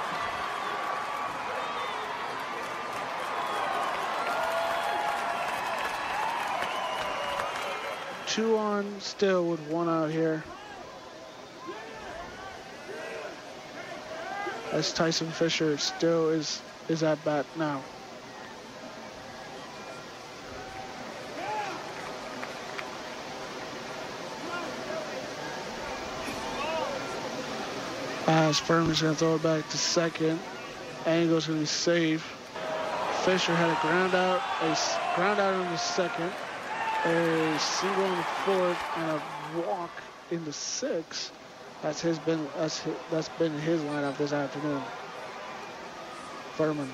Two on still with 1 out here. As Tyson Fisher still is at bat now. As Furman's going to throw it back to second. Engel's going to be safe. Fisher had a ground out in the second, a single in the fourth, and a walk in the sixth. That's been his lineup this afternoon. Furman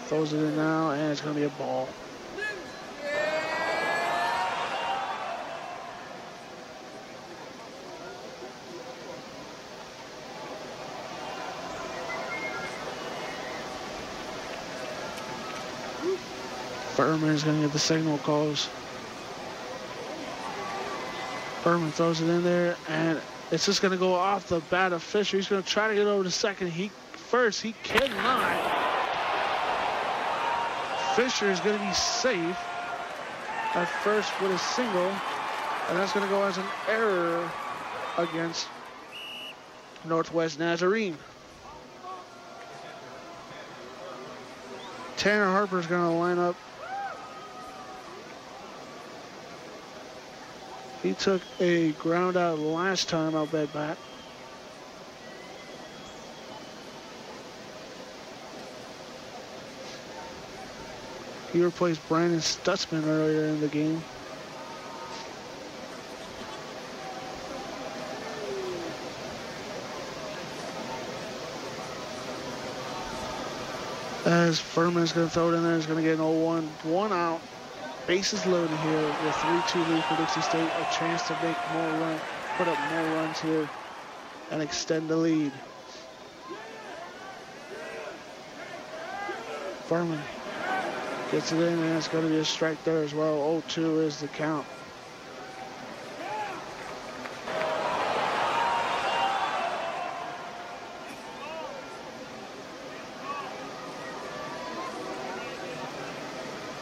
throws it in now, and it's going to be a ball. Furman is going to get the signal calls. Furman throws it in there, and it's just going to go off the bat of Fisher. He's going to try to get over to second. He cannot. Fisher is going to be safe at first with a single, and that's going to go as an error against Nortwest Nazarene. Tanner Harper is going to line up. He took a ground out last time out that bat. He replaced Brandon Stutzman earlier in the game. As Furman is going to throw it in there, he's going to get an 0-1. One out. Bases loaded here with 3-2 lead for Dixie State. A chance to make more runs, put up more runs here, and extend the lead. Furman gets it in, and it's going to be a strike there as well. 0-2 is the count.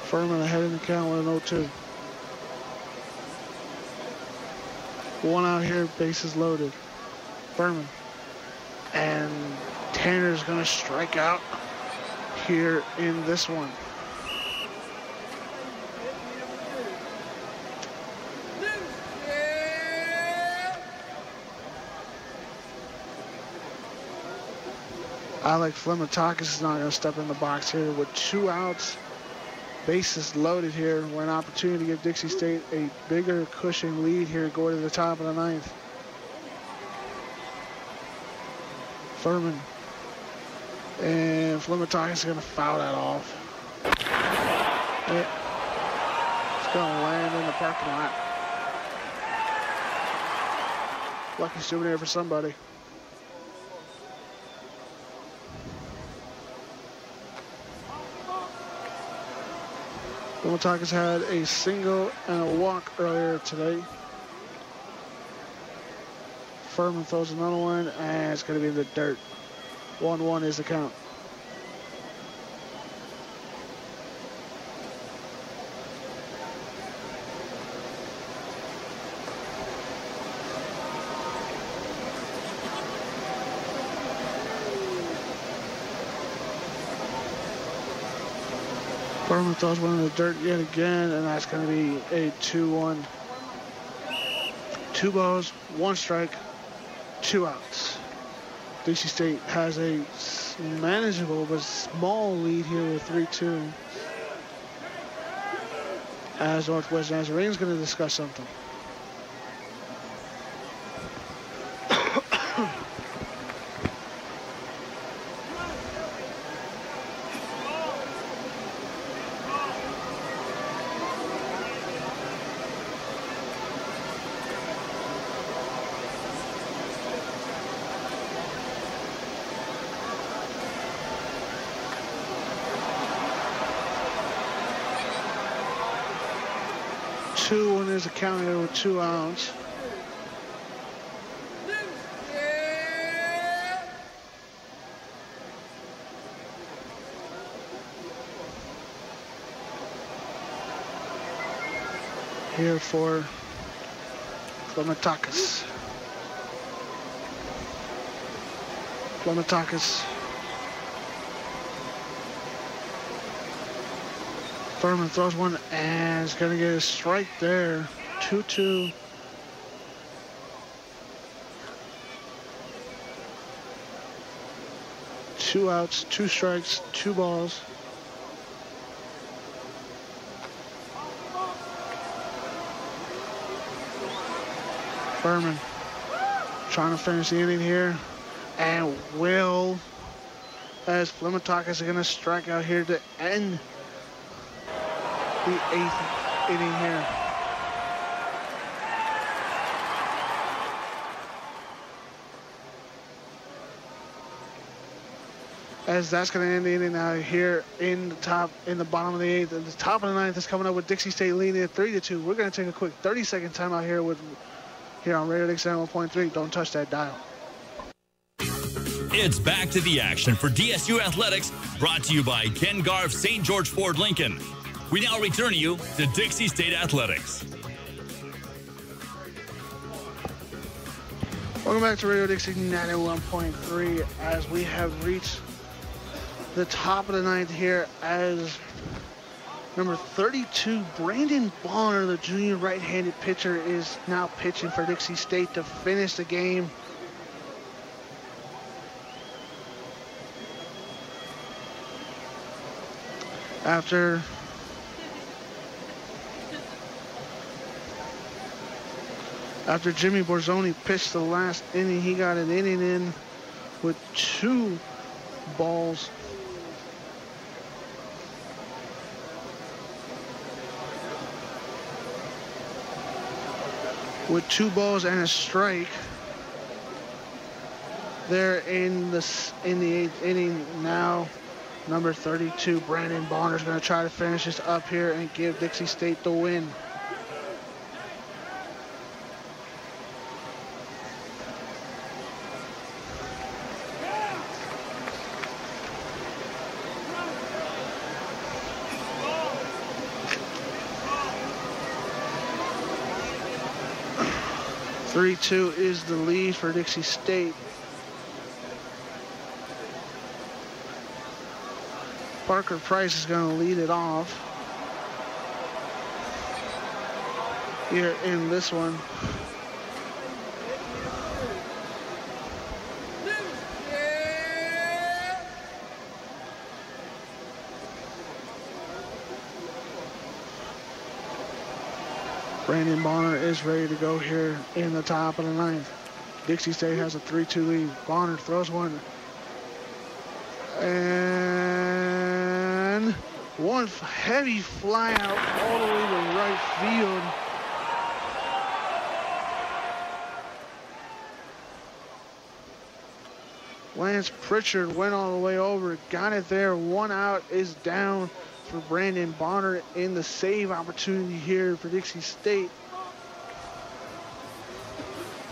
Furman ahead in the count with an 0-2. One out here, bases loaded. Furman. And Tanner's going to strike out here in this one. Alec Flimatakis is not going to step in the box here with 2 outs. Bases loaded here. We're an opportunity to give Dixie State a bigger cushion lead here going to the top of the 9th. Furman. And Flimatakis is going to foul that off. It's going to land in the parking lot. Lucky souvenir for somebody. Flimatakis had a single and a walk earlier today. Furman throws another one, and it's going to be in the dirt. 1-1 is the count. Furman throws one in the dirt yet again, and that's going to be a 2-1. 2 balls, 1 strike, 2 outs. Dixie State has a manageable but small lead here with 3-2. As Northwest Nazarene is going to discuss something. And there's a count here with 2 outs. Here for Flimatakis. Furman throws one, and it's going to get a strike there. 2-2. Two outs, 2 strikes, 2 balls. Berman trying to finish the inning here. And will, as Flimatakis is going to strike out here to end the 8th inning here. As that's going to end the inning now here in the bottom of the 8th. And the top of the 9th is coming up with Dixie State leading at 3-2. We're going to take a quick 30-second timeout here on Radio Dixie 101.3. Don't touch that dial. It's back to the action for DSU Athletics, brought to you by Ken Garff St. George Ford Lincoln. We now return you to Dixie State Athletics. Welcome back to Radio Dixie 91.3 as we have reached the top of the 9th here as number 32, Brandon Bonner, the junior right-handed pitcher, is now pitching for Dixie State to finish the game. After Jimmy Borzoni pitched the last inning, he got an inning in with 2 balls. With 2 balls and a strike there in the 8th inning. Now number 32, Brandon Bonner, is going to try to finish this up here and give Dixie State the win. Three-two is the lead for Dixie State. Parker Price is going to lead it off here in this one. Brandon Bonner is ready to go here in the top of the 9th. Dixie State has a 3-2 lead. Bonner throws one. And one heavy fly out all the way to right field. Lance Pritchard went all the way over, got it there. 1 out is down for Brandon Bonner in the save opportunity here for Dixie State.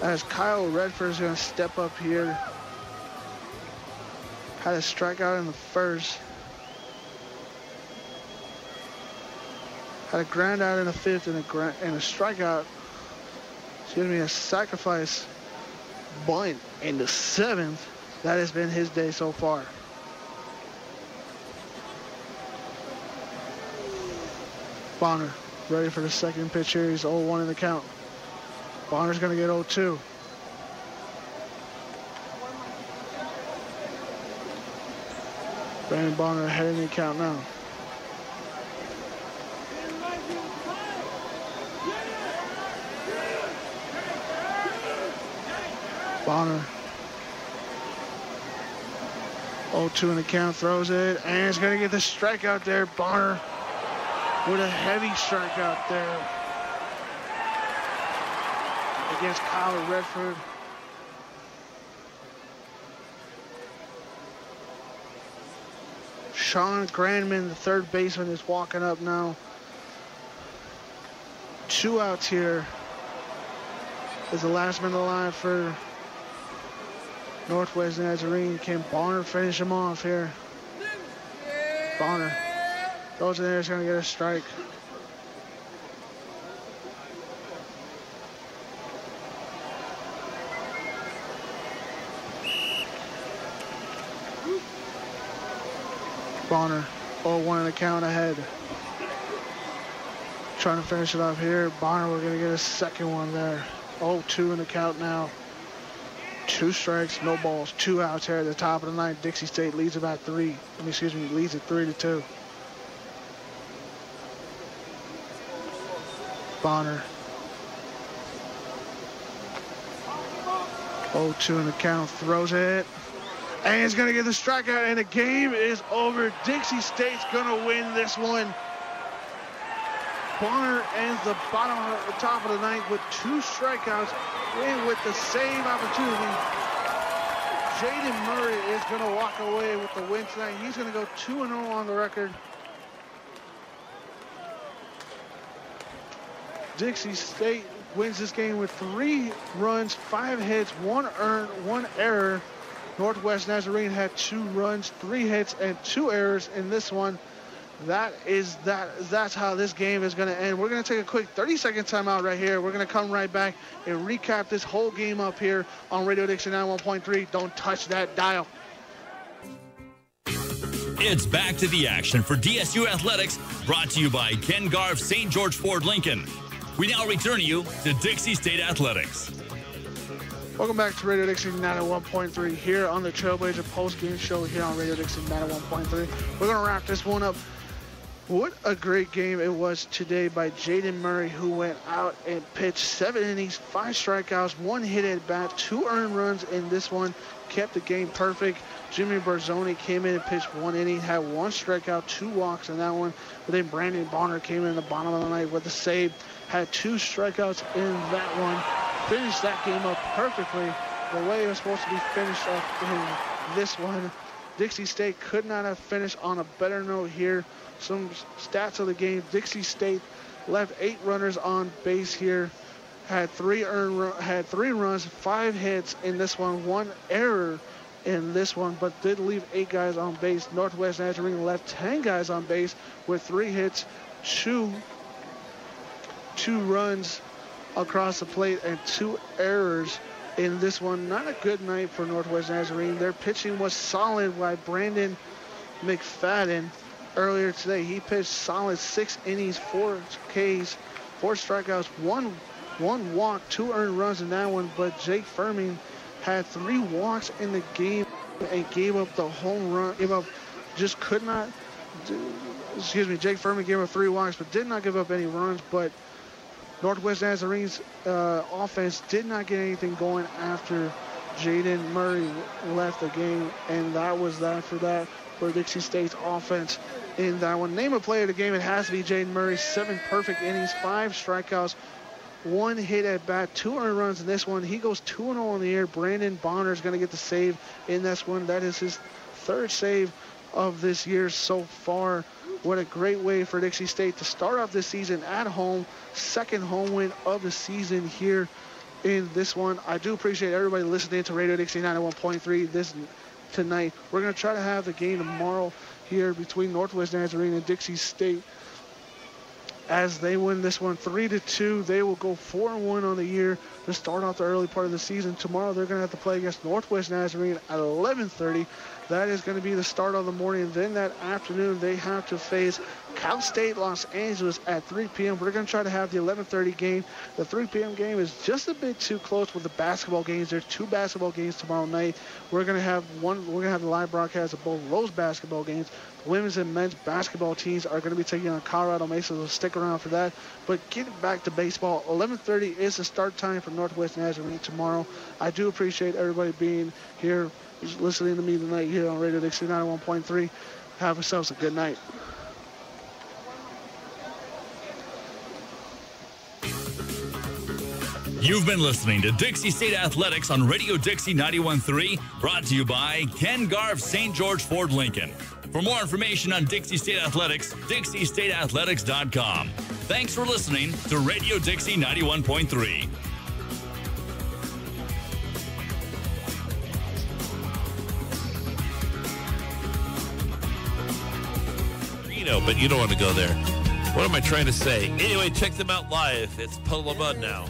As Kyle Redford is going to step up here. Had a strikeout in the first. Had a ground out in the 5th and a strikeout. Excuse me, a sacrifice bunt in the 7th. That has been his day so far. Bonner ready for the second pitch here. He's 0-1 in the count. Bonner's going to get 0-2. Brandon Bonner ahead in the count now. Bonner. 0-2 in the count, throws it, and he's going to get the strikeout there. Bonner with a heavy strikeout there against Kyle Redford. Sean Grandman, the third baseman, is walking up now. 2 outs here is the last man alive for Nortwest Nazarene. Can Bonner finish him off here? Bonner goes in there, he's going to get a strike. Bonner, 0-1 in the count ahead. Trying to finish it off here. Bonner, we're going to get a second one there. 0-2 in the count now. 2 strikes, no balls, 2 outs here at the top of the 9th. Dixie State leads about 3. Leads at 3-2. Bonner. 0-2 in the count, throws it. And he's going to get the strikeout, and the game is over. Dixie State's going to win this one. Bonner ends the top of the ninth with 2 strikeouts, and with the same opportunity, Jaden Murray is going to walk away with the win tonight. He's going to go 2-0 on the record. Dixie State wins this game with 3 runs, 5 hits, 1 earned, 1 error. Nortwest Nazarene had 2 runs, 3 hits, and 2 errors in this one. That's how this game is going to end. We're going to take a quick 30-second timeout right here. We're going to come right back and recap this whole game up here on Radio Dixie 91.3. Don't touch that dial. It's back to the action for DSU Athletics, brought to you by Ken Garff St. George Ford Lincoln. We now return you to Dixie State Athletics. Welcome back to Radio Dixie 91.3 here on the Trailblazer post-game show here on Radio Dixie 91.3. We're going to wrap this one up. What a great game it was today by Jaden Murray, who went out and pitched 7 innings, 5 strikeouts, 1 hit at bat, 2 earned runs in this one, kept the game perfect. Jimmy Barzoni came in and pitched 1 inning, had 1 strikeout, 2 walks in that one. But then Brandon Bonner came in the bottom of the ninth with a save, had 2 strikeouts in that one, finished that game up perfectly the way it was supposed to be finished up in this one. Dixie State could not have finished on a better note here. Some stats of the game: Dixie State left 8 runners on base here, had 3 runs, 5 hits in this one, 1 error in this one, but did leave 8 guys on base. Nortwest Nazarene left 10 guys on base with 3 hits, 2 runs across the plate, and 2 errors in this one. Not a good night for Nortwest Nazarene. Their pitching was solid by Brandon McFadden. Earlier today, he pitched solid 6 innings, 4 Ks, 4 strikeouts, 1 walk, 2 earned runs in that one. But Jake Furman had 3 walks in the game and gave up the home run. Jake Furman gave up 3 walks, but did not give up any runs. But Nortwest Nazarene's offense did not get anything going after Jaden Murray left the game, and that was that for Dixie State's offense in that one. Name a player of the game, it has to be Jaden Murray. 7 perfect innings, 5 strikeouts, 1 hit at bat, 2 earned runs in this one. He goes 2-0 in the year. Brandon Bonner is going to get the save in this one. That is his 3rd save of this year so far. What a great way for Dixie State to start off this season at home. 2nd home win of the season here in this one. I do appreciate everybody listening to Radio Dixie 91.3 tonight. We're going to try to have the game tomorrow here between Nortwest Nazarene and Dixie State. As they win this one 3-2, they will go 4-1 on the year to start off the early part of the season. Tomorrow they're going to have to play against Nortwest Nazarene at 11:30. That is going to be the start of the morning. Then that afternoon they have to face Cal State Los Angeles at 3 p.m. We're going to try to have the 11:30 game. The 3 p.m. game is just a bit too close with the basketball games. There's 2 basketball games tomorrow night. We're going to have the live broadcast of both those basketball games. The women's and men's basketball teams are going to be taking on Colorado Mesa, so stick around for that. But getting back to baseball, 11:30 is the start time for Nortwest Nazarene tomorrow. I do appreciate everybody being here, listening to me tonight here on Radio Dixie 91.3. Have yourselves a good night. You've been listening to Dixie State Athletics on Radio Dixie 91.3, brought to you by Ken Garff St. George Ford Lincoln. For more information on Dixie State Athletics, DixieStateAthletics.com. Thanks for listening to Radio Dixie 91.3. But you don't want to go there. What am I trying to say? Anyway, check them out live. It's Puddle of Mud now.